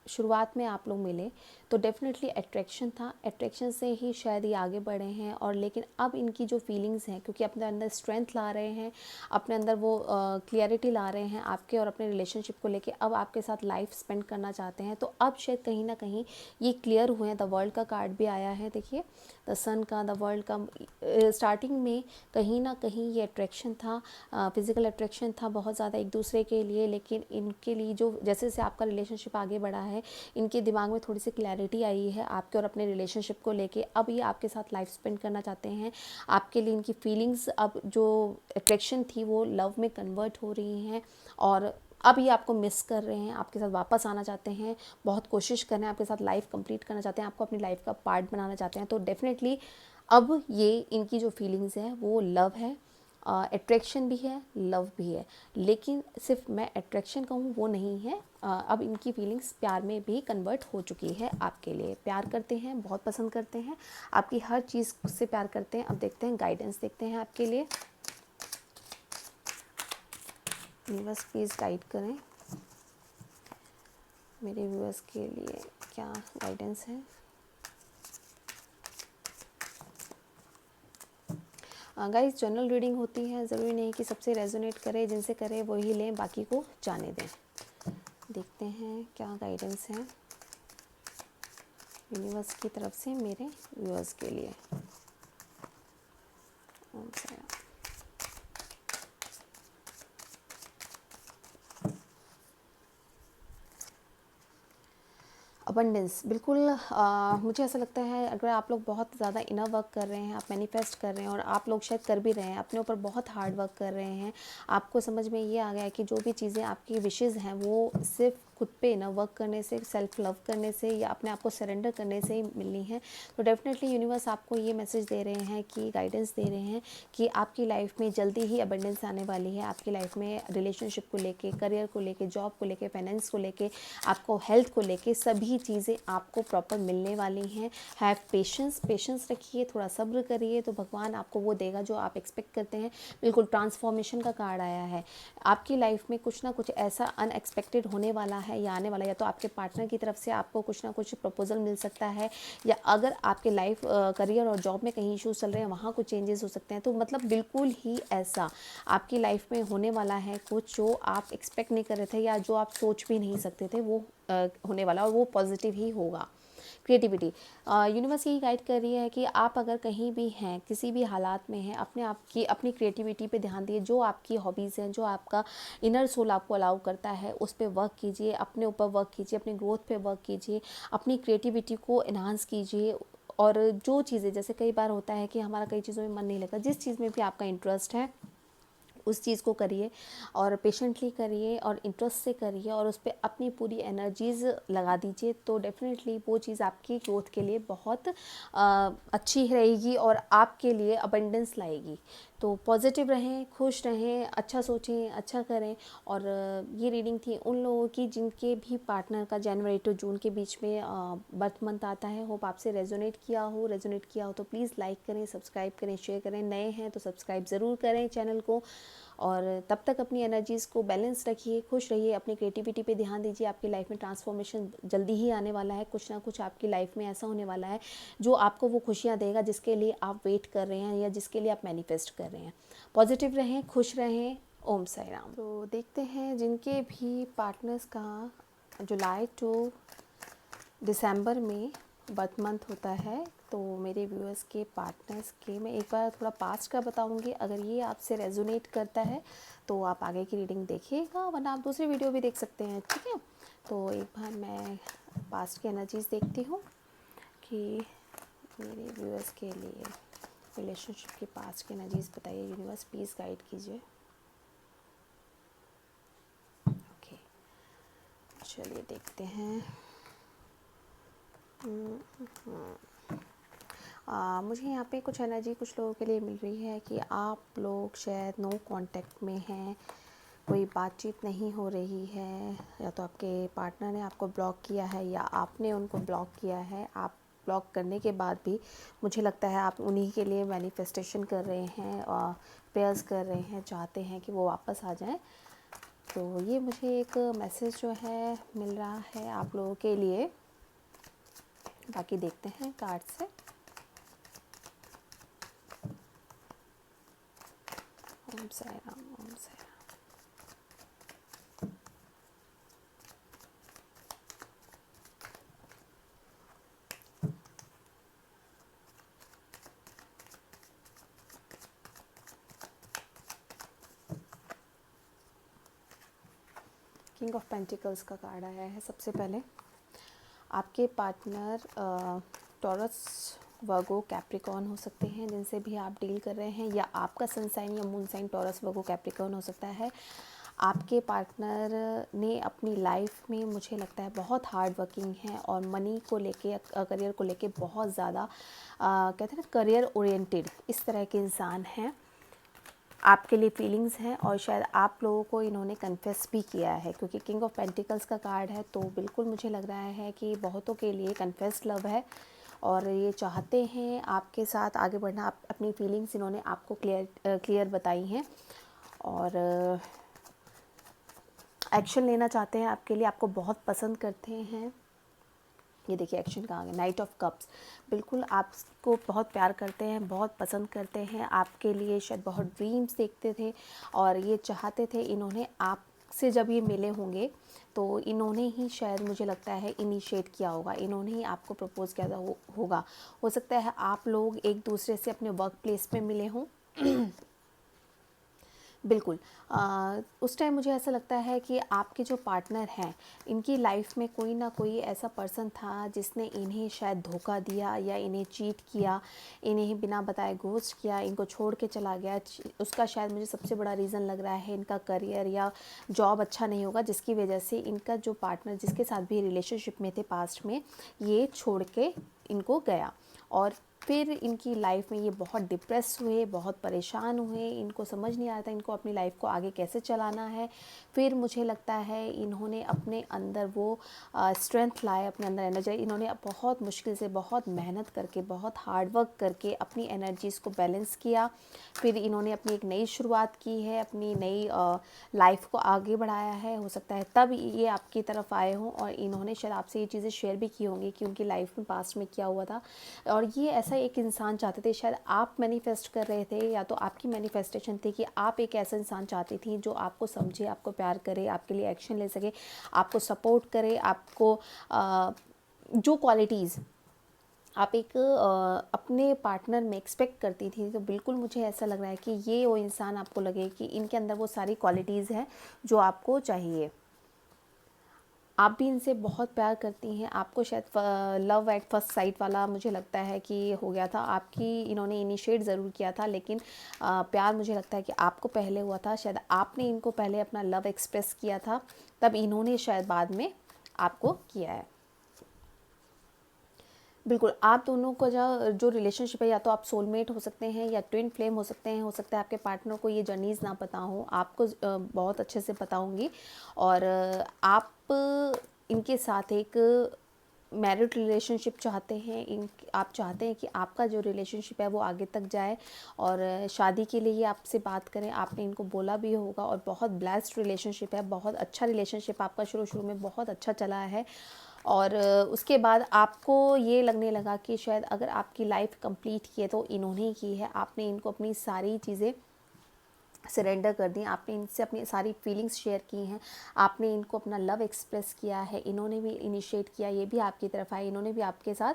Speaker 1: शुरुआत में आप लोग मिले तो डेफिनेटली अट्रैक्शन था, अट्रैक्शन से ही शायद ये आगे बढ़े हैं। और लेकिन अब इनकी जो फीलिंग्स हैं, क्योंकि अपने अंदर स्ट्रेंथ ला रहे हैं, अपने अंदर वो क्लियरिटी ला रहे हैं आपके और अपने रिलेशनशिप को लेके, अब आपके साथ लाइफ स्पेंड करना चाहते हैं, तो अब शायद कहीं ना कहीं ये क्लियर हुए हैं। द वर्ल्ड का कार्ड भी आया है, देखिए द सन का, द वर्ल्ड का। स्टार्टिंग में कहीं ना कहीं ये अट्रैक्शन था, फिज़िकल अट्रैक्शन था बहुत ज़्यादा एक दूसरे के लिए, लेकिन इनके लिए जो जैसे जैसे आपका रिलेशनशिप आगे बढ़ा है, इनके दिमाग में थोड़ी सी क्लैरिटी आई है आपके और अपने रिलेशनशिप को लेके। अब ये आपके साथ लाइफ स्पेंड करना चाहते हैं। आपके लिए इनकी फीलिंग्स, अब जो अट्रैक्शन थी वो लव में कन्वर्ट हो रही हैं, और अब ये आपको मिस कर रहे हैं, आपके साथ वापस आना चाहते हैं, बहुत कोशिश कर रहे हैं, आपके साथ लाइफ कंप्लीट करना चाहते हैं, आपको अपनी लाइफ का पार्ट बनाना चाहते हैं। तो डेफिनेटली अब ये इनकी जो फीलिंग्स है वो लव है, अट्रैक्शन भी है, लव भी है। लेकिन सिर्फ मैं अट्रैक्शन कहूँ वो नहीं है, अब इनकी फीलिंग्स प्यार में भी कन्वर्ट हो चुकी है आपके लिए। प्यार करते हैं, बहुत पसंद करते हैं, आपकी हर चीज़ से प्यार करते हैं। अब देखते हैं गाइडेंस, देखते हैं आपके लिए। यूनिवर्स प्लीज़ गाइड करें मेरे व्यूअर्स के लिए, क्या गाइडेंस है। गाइस जनरल रीडिंग होती है, ज़रूरी नहीं कि सबसे रेजोनेट करे, जिनसे करे वही लें, बाकी को जाने दें। देखते हैं क्या गाइडेंस है यूनिवर्स की तरफ से मेरे व्यूअर्स के लिए। ओम साई राम। अबंडेंस, बिल्कुल मुझे ऐसा लगता है अगर आप लोग बहुत ज़्यादा इनर वर्क कर रहे हैं, आप मैनिफेस्ट कर रहे हैं, और आप लोग शायद कर भी रहे हैं, अपने ऊपर बहुत हार्ड वर्क कर रहे हैं, आपको समझ में ये आ गया है कि जो भी चीज़ें आपकी विशेज़ हैं वो सिर्फ खुद पे इनर वर्क करने से, सेल्फ लव करने से, या अपने आप को सरेंडर करने से ही मिलनी है। तो डेफिनेटली यूनिवर्स आपको ये मैसेज दे रहे हैं, कि गाइडेंस दे रहे हैं कि आपकी लाइफ में जल्दी ही अबंडेंस आने वाली है। आपकी लाइफ में रिलेशनशिप को लेके, करियर को लेके, जॉब को लेके, फाइनेंस को लेके, आपको हेल्थ को लेके, सभी चीज़ें आपको प्रॉपर मिलने वाली हैं। हैव पेशेंस, पेशेंस रखिए, थोड़ा सब्र करिए, तो भगवान आपको वो देगा जो आप एक्सपेक्ट करते हैं। बिल्कुल ट्रांसफॉर्मेशन का कार्ड आया है, आपकी लाइफ में कुछ ना कुछ ऐसा अनएक्सपेक्टेड होने वाला है या आने वाला है। या तो आपके पार्टनर की तरफ से आपको कुछ ना कुछ प्रपोजल मिल सकता है, या अगर आपके लाइफ करियर और जॉब में कहीं इश्यूज चल रहे हैं, वहाँ कुछ चेंजेस हो सकते हैं। तो मतलब बिल्कुल ही ऐसा आपकी लाइफ में होने वाला है कुछ जो आप एक्सपेक्ट नहीं कर रहे थे, या जो आप सोच भी नहीं सकते थे, वो होने वाला, और वो पॉजिटिव ही होगा। क्रिएटिविटी, यूनिवर्स यही गाइड कर रही है कि आप अगर कहीं भी हैं, किसी भी हालात में हैं, अपने आप की अपनी क्रिएटिविटी पे ध्यान दिए। जो आपकी हॉबीज़ हैं, जो आपका इनर सोल आपको अलाउ करता है, उस पर वर्क कीजिए, अपने ऊपर वर्क कीजिए, अपनी ग्रोथ पे वर्क कीजिए, अपनी क्रिएटिविटी को इन्हांस कीजिए। और जो चीज़ें, जैसे कई बार होता है कि हमारा कई चीज़ों में मन नहीं लगता, जिस चीज़ में भी आपका इंटरेस्ट है उस चीज़ को करिए, और पेशेंटली करिए, और इंटरेस्ट से करिए, और उस पर अपनी पूरी एनर्जीज़ लगा दीजिए। तो डेफिनेटली वो चीज़ आपकी ग्रोथ के लिए बहुत अच्छी रहेगी, और आपके लिए अबंडेंस लाएगी। तो पॉजिटिव रहें, खुश रहें, अच्छा सोचें, अच्छा करें। और ये रीडिंग थी उन लोगों की जिनके भी पार्टनर का जनवरी टू जून के बीच में बर्थ मंथ आता है। होप आपसे रेजोनेट किया हो तो प्लीज़ लाइक करें, सब्सक्राइब करें, शेयर करें। नए हैं तो सब्सक्राइब ज़रूर करें चैनल को। और तब तक अपनी एनर्जीज़ को बैलेंस रखिए, खुश रहिए, अपनी क्रिएटिविटी पे ध्यान दीजिए। आपकी लाइफ में ट्रांसफॉर्मेशन जल्दी ही आने वाला है, कुछ ना कुछ आपकी लाइफ में ऐसा होने वाला है जो आपको वो खुशियाँ देगा जिसके लिए आप वेट कर रहे हैं, या जिसके लिए आप मैनिफेस्ट कर रहे हैं। पॉजिटिव रहें, खुश रहें। ओम साई राम। तो देखते हैं जिनके भी पार्टनर्स का जुलाई टू दिसंबर में बर्थ मंथ होता है, तो मेरे व्यूअर्स के पार्टनर्स के मैं एक बार थोड़ा पास्ट का बताऊंगी। अगर ये आपसे रेजोनेट करता है तो आप आगे की रीडिंग देखिएगा, वरना आप दूसरी वीडियो भी देख सकते हैं, ठीक है। तो एक बार मैं पास्ट की एनर्जीज़ देखती हूँ कि मेरे व्यूअर्स के लिए रिलेशनशिप के पास्ट की एनर्जीज़ बताइए। यूनिवर्स प्लीज़ गाइड कीजिए। चलिए देखते हैं। मुझे यहाँ पे कुछ एनर्जी कुछ लोगों के लिए मिल रही है कि आप लोग शायद नो कांटेक्ट में हैं, कोई बातचीत नहीं हो रही है, या तो आपके पार्टनर ने आपको ब्लॉक किया है या आपने उनको ब्लॉक किया है। आप ब्लॉक करने के बाद भी मुझे लगता है आप उन्हीं के लिए मैनिफेस्टेशन कर रहे हैं और प्रेयर्स कर रहे हैं, चाहते हैं कि वो वापस आ जाएं। तो ये मुझे एक मैसेज जो है मिल रहा है आप लोगों के लिए। बाकी देखते हैं कार्ड से। Om Sai Ram, Om Sai Ram. King of pentacles का कार्ड आया है सबसे पहले। आपके पार्टनर टॉरस, वर्गो, कैप्रिकॉर्न हो सकते हैं जिनसे भी आप डील कर रहे हैं, या आपका सन साइन या moon sign taurus, Virgo, Capricorn हो सकता है। आपके पार्टनर ने अपनी लाइफ में मुझे लगता है बहुत हार्ड वर्किंग है और मनी को लेके, करियर को लेके बहुत ज़्यादा कहते हैं ना करियर ओरिएंटेड, इस तरह के इंसान हैं। आपके लिए फीलिंग्स हैं और शायद आप लोगों को इन्होंने कन्फेस भी किया है, क्योंकि किंग ऑफ पेंटिकल्स का कार्ड है। तो बिल्कुल मुझे लग रहा है कि बहुतों के लिए कन्फेस्ड लव है और ये चाहते हैं आपके साथ आगे बढ़ना। आप अपनी फीलिंग्स इन्होंने आपको क्लियर बताई हैं और एक्शन लेना चाहते हैं आपके लिए, आपको बहुत पसंद करते हैं। ये देखिए एक्शन कहाँ गया, नाइट ऑफ कप्स। बिल्कुल आपको बहुत प्यार करते हैं, बहुत पसंद करते हैं, आपके लिए शायद बहुत ड्रीम्स देखते थे और ये चाहते थे। इन्होंने आपसे जब ये मिले होंगे तो इन्होंने ही शायद मुझे लगता है इनिशिएट किया होगा, इन्होंने ही आपको प्रपोज़ किया होगा। हो सकता है आप लोग एक दूसरे से अपने वर्क प्लेस में मिले हों। बिल्कुल उस टाइम मुझे ऐसा लगता है कि आपके जो पार्टनर हैं इनकी लाइफ में कोई ना कोई ऐसा पर्सन था जिसने इन्हें शायद धोखा दिया या इन्हें चीट किया, इन्हें बिना बताए घोस्ट किया, इनको छोड़ के चला गया। उसका शायद मुझे सबसे बड़ा रीज़न लग रहा है इनका करियर या जॉब अच्छा नहीं होगा, जिसकी वजह से इनका जो पार्टनर जिसके साथ भी रिलेशनशिप में थे पास्ट में, ये छोड़ के इनको गया। और फिर इनकी लाइफ में ये बहुत डिप्रेस हुए, बहुत परेशान हुए, इनको समझ नहीं आता इनको अपनी लाइफ को आगे कैसे चलाना है। फिर मुझे लगता है इन्होंने अपने अंदर वो स्ट्रेंथ लाए, अपने अंदर एनर्जी, इन्होंने बहुत मुश्किल से, बहुत मेहनत करके, बहुत हार्ड वर्क करके अपनी एनर्जीज़ को बैलेंस किया। फिर इन्होंने अपनी एक नई शुरुआत की है, अपनी नई लाइफ को आगे बढ़ाया है। हो सकता है तब ये आपकी तरफ आए हों और इन्होंने शायद आपसे ये चीज़ें शेयर भी की होंगी कि उनकी लाइफ में पास्ट में क्या हुआ था। और ये ऐसा एक इंसान चाहते थे, शायद आप मैनिफेस्ट कर रहे थे या तो आपकी मैनिफेस्टेशन थी कि आप एक ऐसा इंसान चाहती थी जो आपको समझे, आपको प्यार करे, आपके लिए एक्शन ले सके, आपको सपोर्ट करे, आपको जो क्वालिटीज़ आप एक अपने पार्टनर में एक्सपेक्ट करती थी। तो बिल्कुल मुझे ऐसा लग रहा है कि ये वो इंसान आपको लगे कि इनके अंदर वो सारी क्वालिटीज़ हैं जो आपको चाहिए। आप भी इनसे बहुत प्यार करती हैं। आपको शायद लव एट फर्स्ट साइट वाला मुझे लगता है कि हो गया था, आपकी इन्होंने इनिशिएट ज़रूर किया था, लेकिन प्यार मुझे लगता है कि आपको पहले हुआ था। शायद आपने इनको पहले अपना लव एक्सप्रेस किया था, तब इन्होंने शायद बाद में आपको किया है। बिल्कुल आप दोनों का जो रिलेशनशिप है, या तो आप सोलमेट हो सकते हैं या ट्विन फ्लेम हो सकते हैं। हो सकता है आपके पार्टनर को ये जर्नीज़ ना पता हो, आपको बहुत अच्छे से पता होंगी। और आप इनके साथ एक मैरिड रिलेशनशिप चाहते हैं। आप चाहते हैं कि आपका जो रिलेशनशिप है वो आगे तक जाए और शादी के लिए आपसे बात करें। आपने इनको बोला भी होगा और बहुत ब्लेस्ड रिलेशनशिप है, बहुत अच्छा रिलेशनशिप आपका शुरू में बहुत अच्छा चला है। और उसके बाद आपको ये लगने लगा कि शायद अगर आपकी लाइफ कंप्लीट की है तो इन्होंने ही की है। आपने इनको अपनी सारी चीज़ें सरेंडर कर दी, आपने इनसे अपनी सारी फीलिंग्स शेयर की हैं, आपने इनको अपना लव एक्सप्रेस किया है, इन्होंने भी इनिशिएट किया, ये भी आपकी तरफ आए, इन्होंने भी आपके साथ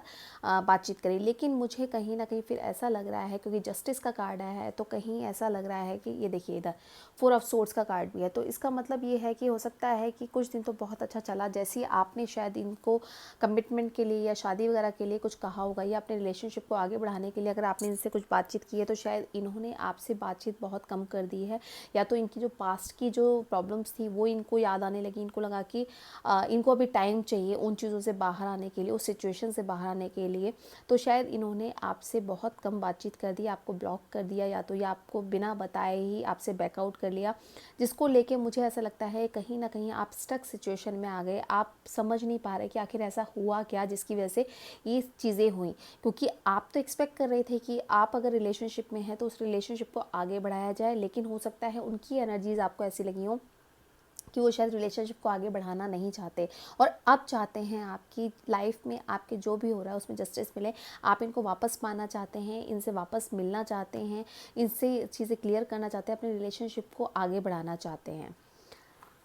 Speaker 1: बातचीत करी। लेकिन मुझे कहीं ना कहीं फिर ऐसा लग रहा है, क्योंकि जस्टिस का कार्ड आया है, तो कहीं ऐसा लग रहा है कि ये देखिए इधर 4 ऑफ सोर्ड्स का कार्ड भी है। तो इसका मतलब ये है कि हो सकता है कि कुछ दिन तो बहुत अच्छा चला, जैसे ही आपने शायद इनको कमिटमेंट के लिए या शादी वगैरह के लिए कुछ कहा होगा या अपने रिलेशनशिप को आगे बढ़ाने के लिए अगर आपने इनसे कुछ बातचीत की है, तो शायद इन्होंने आपसे बातचीत बहुत कम कर दी है, या तो इनकी जो पास्ट की जो प्रॉब्लम्स थी वो इनको याद आने लगी, इनको लगा कि इनको अभी टाइम चाहिए उन चीज़ों से बाहर आने के लिए, उस सिचुएशन से बाहर आने के लिए। तो शायद इन्होंने आपसे बहुत कम बातचीत कर दी, आपको ब्लॉक कर दिया, या तो ये आपको बिना बताए ही आपसे बैकआउट कर लिया, जिसको लेके मुझे ऐसा लगता है कहीं ना कहीं आप स्टक सिचुएशन में आ गए। आप समझ नहीं पा रहे कि आखिर ऐसा हुआ क्या जिसकी वजह से ये चीज़ें हुई, क्योंकि आप तो एक्सपेक्ट कर रहे थे कि आप अगर रिलेशनशिप में हैं तो उस रिलेशनशिप को आगे बढ़ाया जाए, लेकिन हो सकता है उनकी एनर्जीज आपको ऐसी लगी हो कि वो शायद रिलेशनशिप को आगे बढ़ाना नहीं चाहते, और अब चाहते हैं आपकी लाइफ में आपके जो भी हो रहा है उसमें जस्टिस मिले। आप इनको वापस पाना चाहते हैं, इनसे वापस मिलना चाहते हैं, इनसे चीज़ें क्लियर करना चाहते हैं, अपने रिलेशनशिप को आगे बढ़ाना चाहते हैं।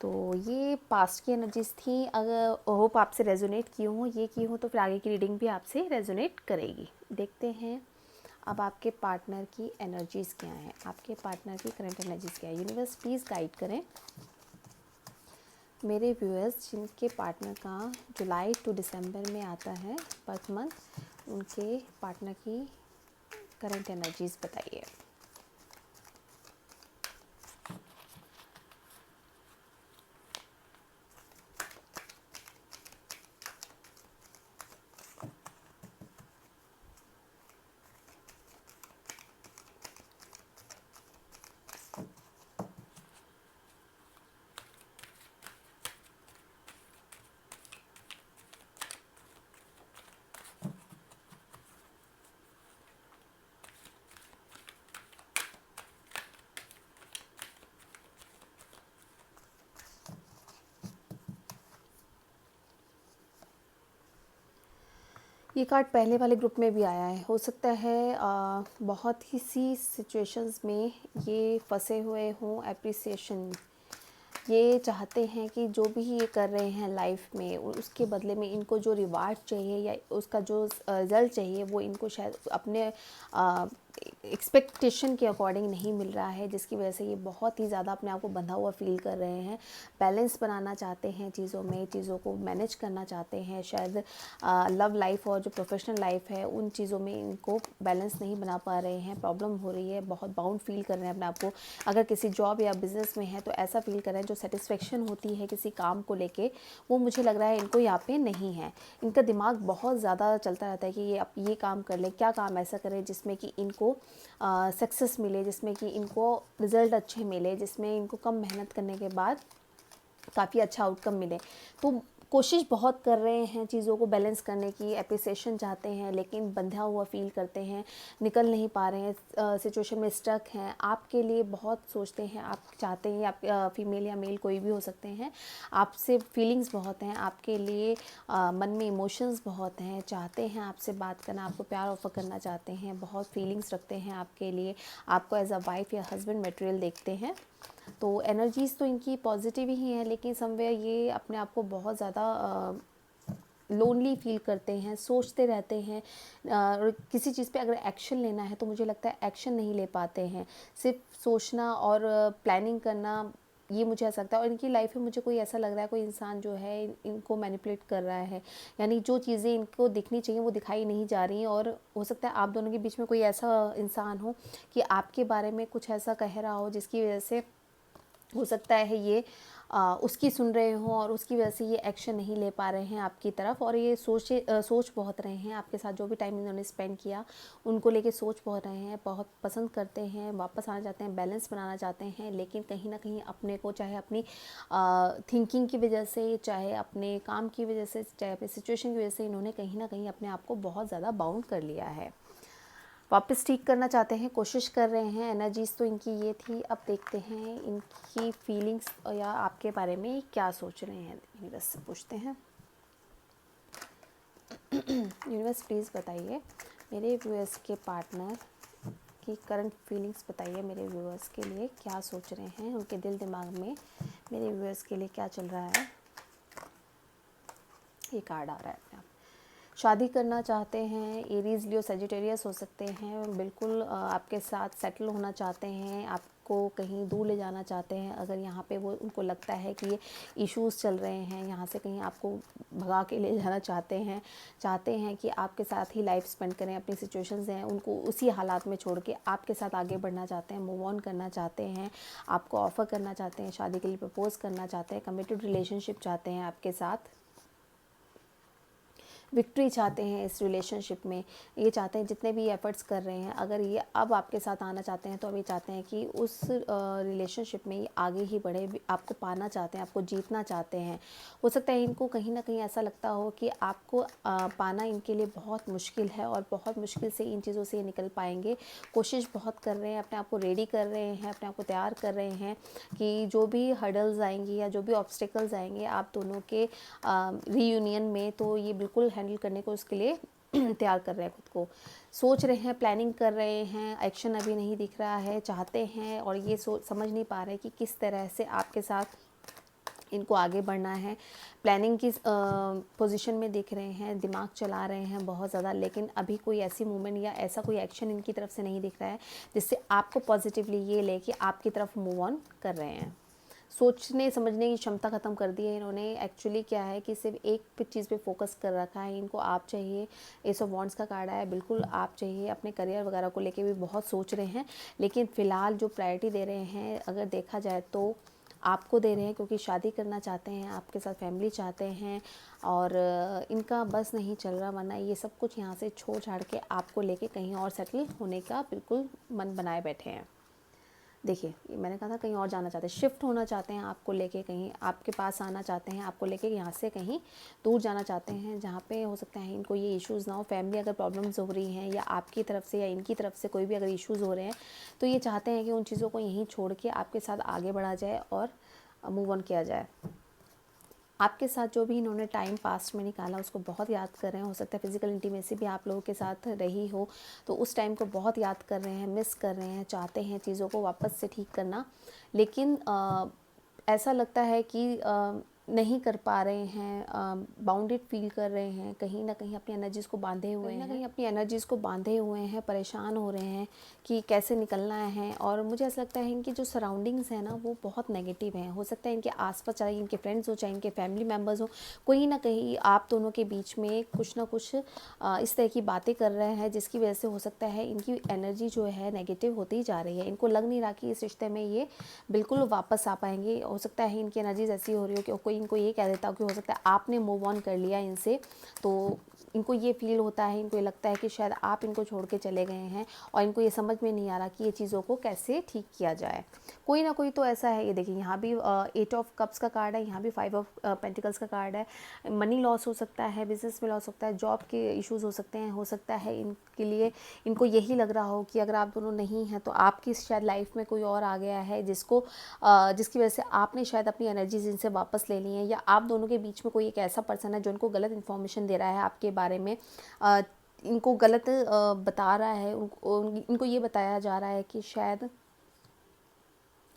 Speaker 1: तो ये पास्ट की एनर्जीज थी। अगर होप आपसे रेजोनेट की हो, ये की हो, तो फिर आगे की रीडिंग भी आपसे रेजोनेट करेगी। देखते हैं अब आपके पार्टनर की एनर्जीज़ क्या हैं, आपके पार्टनर की करंट एनर्जीज़ क्या है। यूनिवर्स प्लीज़ गाइड करें मेरे व्यूअर्स जिनके पार्टनर का जुलाई टू दिसंबर में आता है बर्थ मंथ, उनके पार्टनर की करंट एनर्जीज़ बताइए। ये कार्ड पहले वाले ग्रुप में भी आया है। हो सकता है बहुत ही सी सिचुएशंस में ये फंसे हुए हों। एप्रिसिएशन ये चाहते हैं कि जो भी ये कर रहे हैं लाइफ में उसके बदले में इनको जो रिवार्ड चाहिए या उसका जो रिज़ल्ट चाहिए वो इनको शायद अपने एक्सपेक्टेशन के अकॉर्डिंग नहीं मिल रहा है, जिसकी वजह से ये बहुत ही ज़्यादा अपने आप को बंधा हुआ फील कर रहे हैं। बैलेंस बनाना चाहते हैं चीज़ों में, चीज़ों को मैनेज करना चाहते हैं। शायद लव लाइफ और जो प्रोफेशनल लाइफ है उन चीज़ों में इनको बैलेंस नहीं बना पा रहे हैं, प्रॉब्लम हो रही है, बहुत बाउंड फील कर रहे हैं अपने आप को। अगर किसी जॉब या बिज़नेस में है तो ऐसा फील कर रहे हैं जो सेटिस्फेक्शन होती है किसी काम को लेके, वो मुझे लग रहा है इनको यहाँ पे नहीं है। इनका दिमाग बहुत ज़्यादा चलता रहता है कि ये काम कर ले, क्या काम ऐसा करें जिसमें कि इनको सक्सेस मिले, जिसमें कि इनको रिज़ल्ट अच्छे मिले, जिसमें इनको कम मेहनत करने के बाद काफ़ी अच्छा आउटकम मिले। तो कोशिश बहुत कर रहे हैं चीज़ों को बैलेंस करने की, एप्रिसिएशन चाहते हैं, लेकिन बंधा हुआ फील करते हैं, निकल नहीं पा रहे हैं, सिचुएशन में स्टक हैं। आपके लिए बहुत सोचते हैं, आप चाहते हैं, आप फीमेल या मेल कोई भी हो सकते हैं, आपसे फीलिंग्स बहुत हैं, आपके लिए मन में इमोशंस बहुत हैं, चाहते हैं आपसे बात करना, आपको प्यार ऑफर करना चाहते हैं, बहुत फीलिंग्स रखते हैं आपके लिए, आपको एज अ वाइफ या हस्बैंड मटेरियल देखते हैं। तो एनर्जीज़ तो इनकी पॉजिटिव ही हैं, लेकिन समवेयर ये अपने आप को बहुत ज़्यादा लोनली फील करते हैं, सोचते रहते हैं। और किसी चीज़ पे अगर एक्शन लेना है तो मुझे लगता है एक्शन नहीं ले पाते हैं, सिर्फ सोचना और प्लानिंग करना, ये मुझे ऐसा लगता है। और इनकी लाइफ में मुझे कोई ऐसा लग रहा है कोई इंसान जो है इनको मैनिपुलेट कर रहा है, यानी जो चीज़ें इनको दिखनी चाहिए वो दिखाई नहीं जा रही हैं। और हो सकता है आप दोनों के बीच में कोई ऐसा इंसान हो कि आपके बारे में कुछ ऐसा कह रहा हो जिसकी वजह से हो सकता है ये उसकी सुन रहे हों और उसकी वजह से ये एक्शन नहीं ले पा रहे हैं आपकी तरफ। और ये सोच बहुत रहे हैं आपके साथ, जो भी टाइम इन्होंने स्पेंड किया उनको लेके सोच बहुत रहे हैं, बहुत पसंद करते हैं, वापस आना चाहते हैं, बैलेंस बनाना चाहते हैं, लेकिन कहीं ना कहीं अपने को, चाहे अपनी थिंकिंग की वजह से, चाहे अपने काम की वजह से, चाहे अपनी सिचुएशन की वजह से, इन्होंने कहीं ना कहीं अपने आप को बहुत ज़्यादा बाउंड कर लिया है। वापस ठीक करना चाहते हैं, कोशिश कर रहे हैं। एनर्जीज़ तो इनकी ये थी। अब देखते हैं इनकी फीलिंग्स या आपके बारे में क्या सोच रहे हैं। यूनिवर्स से पूछते हैं। यूनिवर्स प्लीज़ बताइए मेरे व्यूअर्स के पार्टनर की करंट फीलिंग्स बताइए। मेरे व्यूअर्स के लिए क्या सोच रहे हैं, उनके दिल दिमाग में मेरे व्यूअर्स के लिए क्या चल रहा है। ये कार्ड आ रहा है अपने आप। शादी करना चाहते हैं, एरीज लियो सजिटेरियस हो सकते हैं, बिल्कुल आपके साथ सेटल होना चाहते हैं, आपको को कहीं दूर ले जाना चाहते हैं, अगर यहाँ पे वो उनको लगता है कि ये इश्यूज़ चल रहे हैं, यहाँ से कहीं आपको भगा के ले जाना चाहते हैं कि आपके साथ ही लाइफ स्पेंड करें, अपनी सिचुएशंस हैं उनको उसी हालात में छोड़ के आपके साथ आगे बढ़ना चाहते हैं, मूव ऑन करना चाहते हैं, आपको ऑफ़र करना चाहते हैं, शादी के लिए प्रपोज़ करना चाहते हैं, कमिटेड रिलेशनशिप चाहते हैं, आपके साथ विक्ट्री चाहते हैं इस रिलेशनशिप में, ये चाहते हैं जितने भी एफ़र्ट्स कर रहे हैं, अगर ये अब आपके साथ आना चाहते हैं तो अब ये चाहते हैं कि उस रिलेशनशिप में ये आगे ही बढ़े, आपको पाना चाहते हैं, आपको जीतना चाहते हैं। हो सकता है इनको कहीं ना कहीं ऐसा लगता हो कि आपको पाना इनके लिए बहुत मुश्किल है और बहुत मुश्किल से इन चीज़ों से निकल पाएंगे। कोशिश बहुत कर रहे हैं, अपने आप को रेडी कर रहे हैं, अपने आप को तैयार कर रहे हैं कि जो भी हर्डल्स आएंगी या जो भी ऑब्स्टिकल्स आएंगे आप दोनों के रीयूनियन में, तो ये बिल्कुल हैंडल करने को उसके लिए तैयार कर रहे हैं, खुद को सोच रहे हैं, प्लानिंग कर रहे हैं, एक्शन अभी नहीं दिख रहा है, चाहते हैं और ये समझ नहीं पा रहे कि किस तरह से आपके साथ इनको आगे बढ़ना है। प्लानिंग की पोजीशन में दिख रहे हैं, दिमाग चला रहे हैं बहुत ज़्यादा, लेकिन अभी कोई ऐसी मूवमेंट या ऐसा कोई एक्शन इनकी तरफ से नहीं दिख रहा है जिससे आपको पॉजिटिवली ये ले कि आपकी तरफ मूव ऑन कर रहे हैं। सोचने समझने की क्षमता ख़त्म कर दी है इन्होंने। एक्चुअली क्या है कि सिर्फ एक चीज़ पे फोकस कर रखा है इनको। आप चाहिए, एस ऑफ वॉन्ड्स का कार्ड है, बिल्कुल आप चाहिए, अपने करियर वगैरह को लेके भी बहुत सोच रहे हैं, लेकिन फ़िलहाल जो प्रायोरिटी दे रहे हैं अगर देखा जाए तो आपको दे रहे हैं, क्योंकि शादी करना चाहते हैं, आपके साथ फैमिली चाहते हैं और इनका बस नहीं चल रहा, वरना ये सब कुछ यहाँ से छोड़ छाड़ के आपको लेके कहीं और सेटल होने का बिल्कुल मन बनाए बैठे हैं। देखिए मैंने कहा था कहीं और जाना चाहते हैं, शिफ्ट होना चाहते हैं, आपको लेके कहीं आपके पास आना चाहते हैं, आपको लेके यहाँ से कहीं दूर जाना चाहते हैं जहाँ पे हो सकता है इनको ये इश्यूज़ ना हो। फैमिली अगर प्रॉब्लम्स हो रही हैं या आपकी तरफ से या इनकी तरफ से कोई भी अगर इश्यूज़ हो रहे हैं तो ये चाहते हैं कि उन चीज़ों को यहीं छोड़ के आपके साथ आगे बढ़ा जाए और मूव ऑन किया जाए। आपके साथ जो भी इन्होंने टाइम पास्ट में निकाला उसको बहुत याद कर रहे हैं। हो सकता है फिज़िकल इंटीमेसी भी आप लोगों के साथ रही हो, तो उस टाइम को बहुत याद कर रहे हैं, मिस कर रहे हैं, चाहते हैं चीज़ों को वापस से ठीक करना, लेकिन ऐसा लगता है कि नहीं कर पा रहे हैं, बाउंडेड फील कर रहे हैं, कहीं ना कहीं अपनी एनर्जीज़ को बांधे हुए हैं, कहीं अपनी एनर्जीज़ को बांधे हुए हैं, परेशान हो रहे हैं कि कैसे निकलना है। और मुझे ऐसा लगता है इनकी जो सराउंडिंग्स हैं ना वो बहुत नेगेटिव हैं। हो सकता है इनके आसपास, चाहे इनके फ्रेंड्स हो चाहे इनके फैमिली मेम्बर्स हो, कोई ना कहीं आप दोनों के बीच में कुछ ना कुछ इस तरह की बातें कर रहे हैं जिसकी वजह से हो सकता है इनकी एनर्जी जो है नेगेटिव होती जा रही है। इनको लग नहीं रहा कि इस रिश्ते में ये बिल्कुल वापस आ पाएंगे। हो सकता है इनकी एनर्जीज ऐसी हो रही हो कि कोई इनको ये कह देता हो कि हो सकता है आपने मूव ऑन कर लिया इनसे, तो इनको ये फील होता है, इनको ये लगता है कि शायद आप इनको छोड़ के चले गए हैं और इनको ये समझ में नहीं आ रहा कि ये चीज़ों को कैसे ठीक किया जाए। कोई ना कोई तो ऐसा है, ये देखिए यहाँ भी 8 ऑफ कप्स का कार्ड है, यहाँ भी 5 ऑफ पेंटिकल्स का कार्ड है। मनी लॉस हो सकता है, बिजनेस में लॉस होता है, जॉब के इश्यूज़ हो सकते हैं। हो सकता है इनके लिए इनको यही लग रहा हो कि अगर आप दोनों नहीं हैं तो आपकी शायद लाइफ में कोई और आ गया है जिसकी वजह से आपने शायद अपनी एनर्जीज इनसे वापस ले ली हैं, या आप दोनों के बीच में कोई एक ऐसा पर्सन है जो उनको गलत इन्फॉर्मेशन दे रहा है आपके बारे में, इनको गलत बता रहा है, इनको ये बताया जा रहा है कि शायद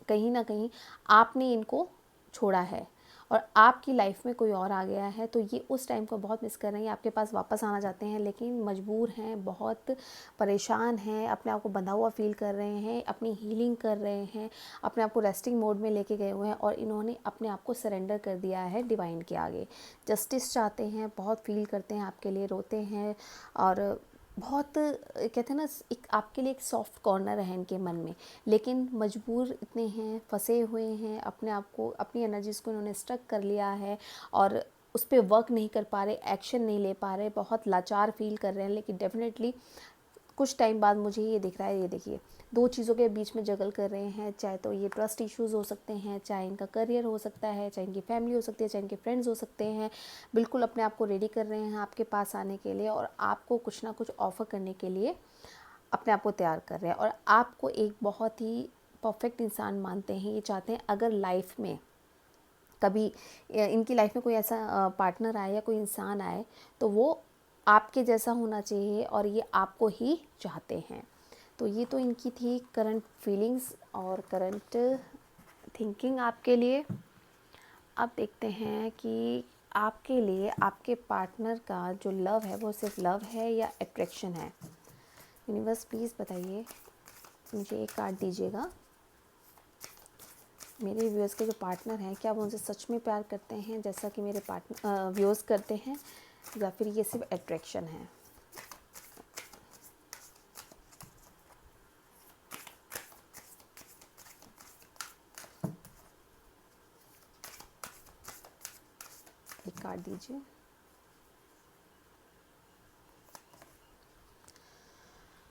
Speaker 1: कहीं ना कहीं आपने इनको छोड़ा है और आपकी लाइफ में कोई और आ गया है। तो ये उस टाइम को बहुत मिस कर रहे हैं, आपके पास वापस आना चाहते हैं लेकिन मजबूर हैं, बहुत परेशान हैं, अपने आप को बंधा हुआ फील कर रहे हैं, अपनी हीलिंग कर रहे हैं, अपने आप को रेस्टिंग मोड में लेके गए हुए हैं और इन्होंने अपने आप को सरेंडर कर दिया है डिवाइन के आगे। जस्टिस चाहते हैं, बहुत फील करते हैं आपके लिए, रोते हैं और बहुत कहते हैं ना, एक आपके लिए एक सॉफ्ट कॉर्नर है इनके मन में, लेकिन मजबूर इतने हैं, फंसे हुए हैं, अपने आप को, अपनी एनर्जीज़ को इन्होंने स्टक कर लिया है और उस पर वर्क नहीं कर पा रहे, एक्शन नहीं ले पा रहे, बहुत लाचार फील कर रहे हैं। लेकिन डेफिनेटली कुछ टाइम बाद मुझे ये दिख रहा है, ये देखिए दो चीज़ों के बीच में जगल कर रहे हैं, चाहे तो ये ट्रस्ट इश्यूज़ हो सकते हैं, चाहे इनका करियर हो सकता है, चाहे इनकी फैमिली हो सकती है, चाहे इनके फ्रेंड्स हो सकते हैं। बिल्कुल अपने आप को रेडी कर रहे हैं आपके पास आने के लिए और आपको कुछ ना कुछ ऑफ़र करने के लिए अपने आप को तैयार कर रहे हैं और आपको एक बहुत ही परफेक्ट इंसान मानते हैं। ये चाहते हैं अगर लाइफ में कभी इनकी लाइफ में कोई ऐसा पार्टनर आए या कोई इंसान आए तो वो आपके जैसा होना चाहिए और ये आपको ही चाहते हैं। तो ये तो इनकी थी करंट फीलिंग्स और करंट थिंकिंग आपके लिए। अब देखते हैं कि आपके लिए आपके पार्टनर का जो लव है वो सिर्फ लव है या अट्रैक्शन है। यूनिवर्स प्लीज़ बताइए, मुझे एक कार्ड दीजिएगा। मेरे व्यूअर्स के जो पार्टनर हैं, क्या वो उनसे सच में प्यार करते हैं जैसा कि मेरे पार्टनर व्यूअर्स करते हैं, या फिर ये सिर्फ अट्रैक्शन है। एक कार्ड दीजिए।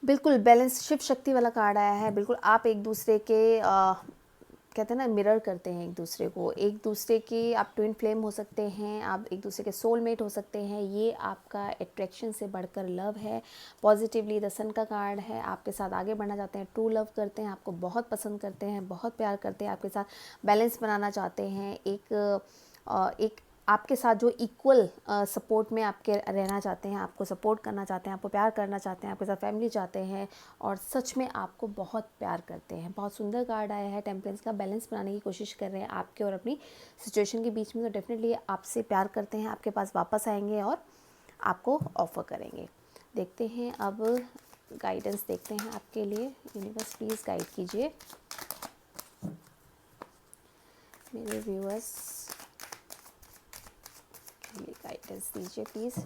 Speaker 1: बिल्कुल बैलेंस, शिव शक्ति वाला कार्ड आया है। बिल्कुल आप एक दूसरे के कहते हैं ना, मिरर करते हैं एक दूसरे को, एक दूसरे की आप ट्विन फ्लेम हो सकते हैं, आप एक दूसरे के सोलमेट हो सकते हैं। ये आपका अट्रैक्शन से बढ़कर लव है। पॉजिटिवली द सन का कार्ड है, आपके साथ आगे बढ़ना चाहते हैं, ट्रू लव करते हैं, आपको बहुत पसंद करते हैं, बहुत प्यार करते हैं, आपके साथ बैलेंस बनाना चाहते हैं, एक आपके साथ जो इक्वल सपोर्ट में आपके रहना चाहते हैं, आपको सपोर्ट करना चाहते हैं, आपको प्यार करना चाहते हैं, आपके साथ फैमिली चाहते हैं, और सच में आपको बहुत प्यार करते हैं। बहुत सुंदर कार्ड आया है। टेम्परेंस का बैलेंस बनाने की कोशिश कर रहे हैं आपके और अपनी सिचुएशन के बीच में। तो डेफिनेटली आपसे प्यार करते हैं, आपके पास वापस आएंगे और आपको ऑफ़र करेंगे। देखते हैं अब गाइडेंस, देखते हैं आपके लिए। यूनिवर्स प्लीज़ गाइड कीजिए मेरे व्यूअर्स, गाइडेंस दीजिए प्लीज़।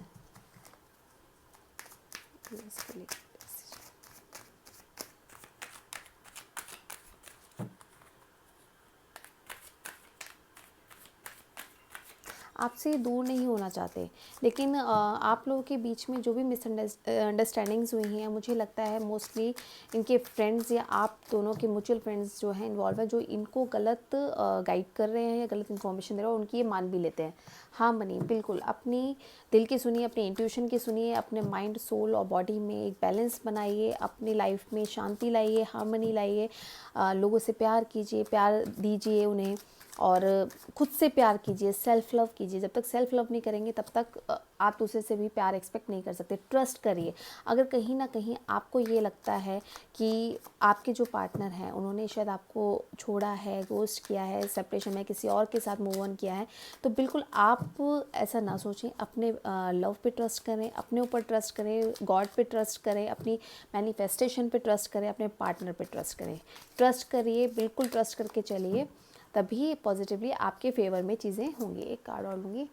Speaker 1: आपसे दूर नहीं होना चाहते, लेकिन आप लोगों के बीच में जो भी मिसअंडरस्टैंडिंग्स हुई हैं, मुझे लगता है मोस्टली इनके फ्रेंड्स या आप दोनों के म्यूचुअल फ्रेंड्स जो हैं इन्वॉल्व है, जो इनको गलत गाइड कर रहे हैं या गलत इन्फॉर्मेशन दे रहे हैं, उनकी ये मान भी लेते हैं। हाँ बनी, बिल्कुल अपनी दिल की सुनिए, अपनी इंट्यूशन की सुनिए, अपने माइंड, सोल और बॉडी में एक बैलेंस बनाइए, अपनी लाइफ में शांति लाइए, हार्मनी लाइए, लोगों से प्यार कीजिए, प्यार दीजिए उन्हें, और खुद से प्यार कीजिए, सेल्फ लव कीजिए। जब तक सेल्फ लव नहीं करेंगे तब तक आप दूसरे से भी प्यार एक्सपेक्ट नहीं कर सकते। ट्रस्ट करिए। अगर कहीं ना कहीं आपको ये लगता है कि आपके जो पार्टनर हैं उन्होंने शायद आपको छोड़ा है, गोस्ट किया है, सेपरेशन में किसी और के साथ मूव ऑन किया है, तो बिल्कुल आप ऐसा ना सोचें। अपने लव पे ट्रस्ट करें, अपने ऊपर ट्रस्ट करें, गॉड पे ट्रस्ट करें, अपनी मैनिफेस्टेशन पे ट्रस्ट करें, अपने पार्टनर पे ट्रस्ट करें। ट्रस्ट करिए, बिल्कुल ट्रस्ट करके चलिए, तभी पॉजिटिवली आपके फेवर में चीज़ें होंगी। एक कार्ड और लूँगी।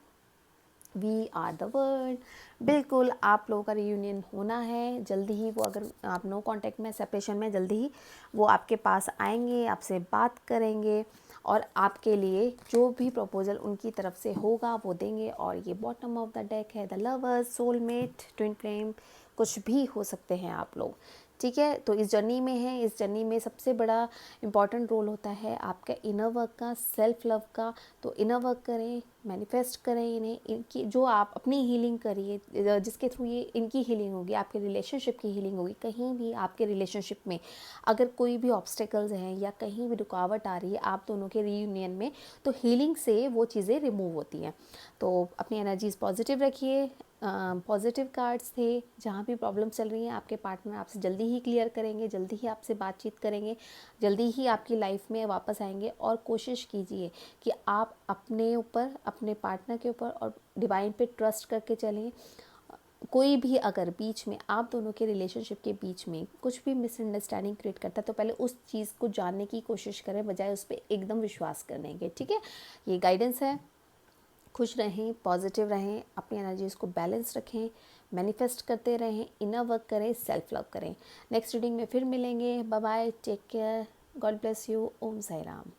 Speaker 1: We are the world. बिल्कुल आप लोगों का रियूनियन होना है जल्दी ही। वो अगर आप नो कांटेक्ट में, सेपरेशन में, जल्दी ही वो आपके पास आएंगे, आपसे बात करेंगे, और आपके लिए जो भी प्रपोजल उनकी तरफ से होगा वो देंगे। और ये बॉटम ऑफ द डेक है, the lovers, soulmate, twin flame, कुछ भी हो सकते हैं आप लोग, ठीक है। तो इस जर्नी में है, इस जर्नी में सबसे बड़ा इम्पॉर्टेंट रोल होता है आपका इनर वर्क का, सेल्फ लव का। तो इनर वर्क करें, मैनिफेस्ट करें इन्हें, इनकी जो आप अपनी हीलिंग करिए, जिसके थ्रू ये इनकी हीलिंग होगी, आपके रिलेशनशिप की हीलिंग होगी। कहीं भी आपके रिलेशनशिप में अगर कोई भी ऑब्स्टेकल्स हैं या कहीं भी रुकावट आ रही है आप दोनों के रीयूनियन में, तो हीलिंग से वो चीज़ें रिमूव होती हैं। तो अपनी एनर्जीज पॉजिटिव रखिए। पॉजिटिव कार्ड्स थे। जहाँ भी प्रॉब्लम चल रही हैं आपके पार्टनर आपसे जल्दी ही क्लियर करेंगे, जल्दी ही आपसे बातचीत करेंगे, जल्दी ही आपकी लाइफ में वापस आएंगे। और कोशिश कीजिए कि आप अपने ऊपर, अपने पार्टनर के ऊपर और डिवाइन पे ट्रस्ट करके चलें। कोई भी अगर बीच में आप दोनों के रिलेशनशिप के बीच में कुछ भी मिसअंडरस्टैंडिंग क्रिएट करता है, तो पहले उस चीज़ को जानने की कोशिश करें, बजाय उस पर एकदम विश्वास करने के, ठीक है। ये गाइडेंस है। खुश रहें, पॉजिटिव रहें, अपनी एनर्जीज़ को बैलेंस रखें, मैनिफेस्ट करते रहें, इनर वर्क करें, सेल्फ लव करें। नेक्स्ट रीडिंग में फिर मिलेंगे। Bye bye, take care, God bless you, Om Sai Ram.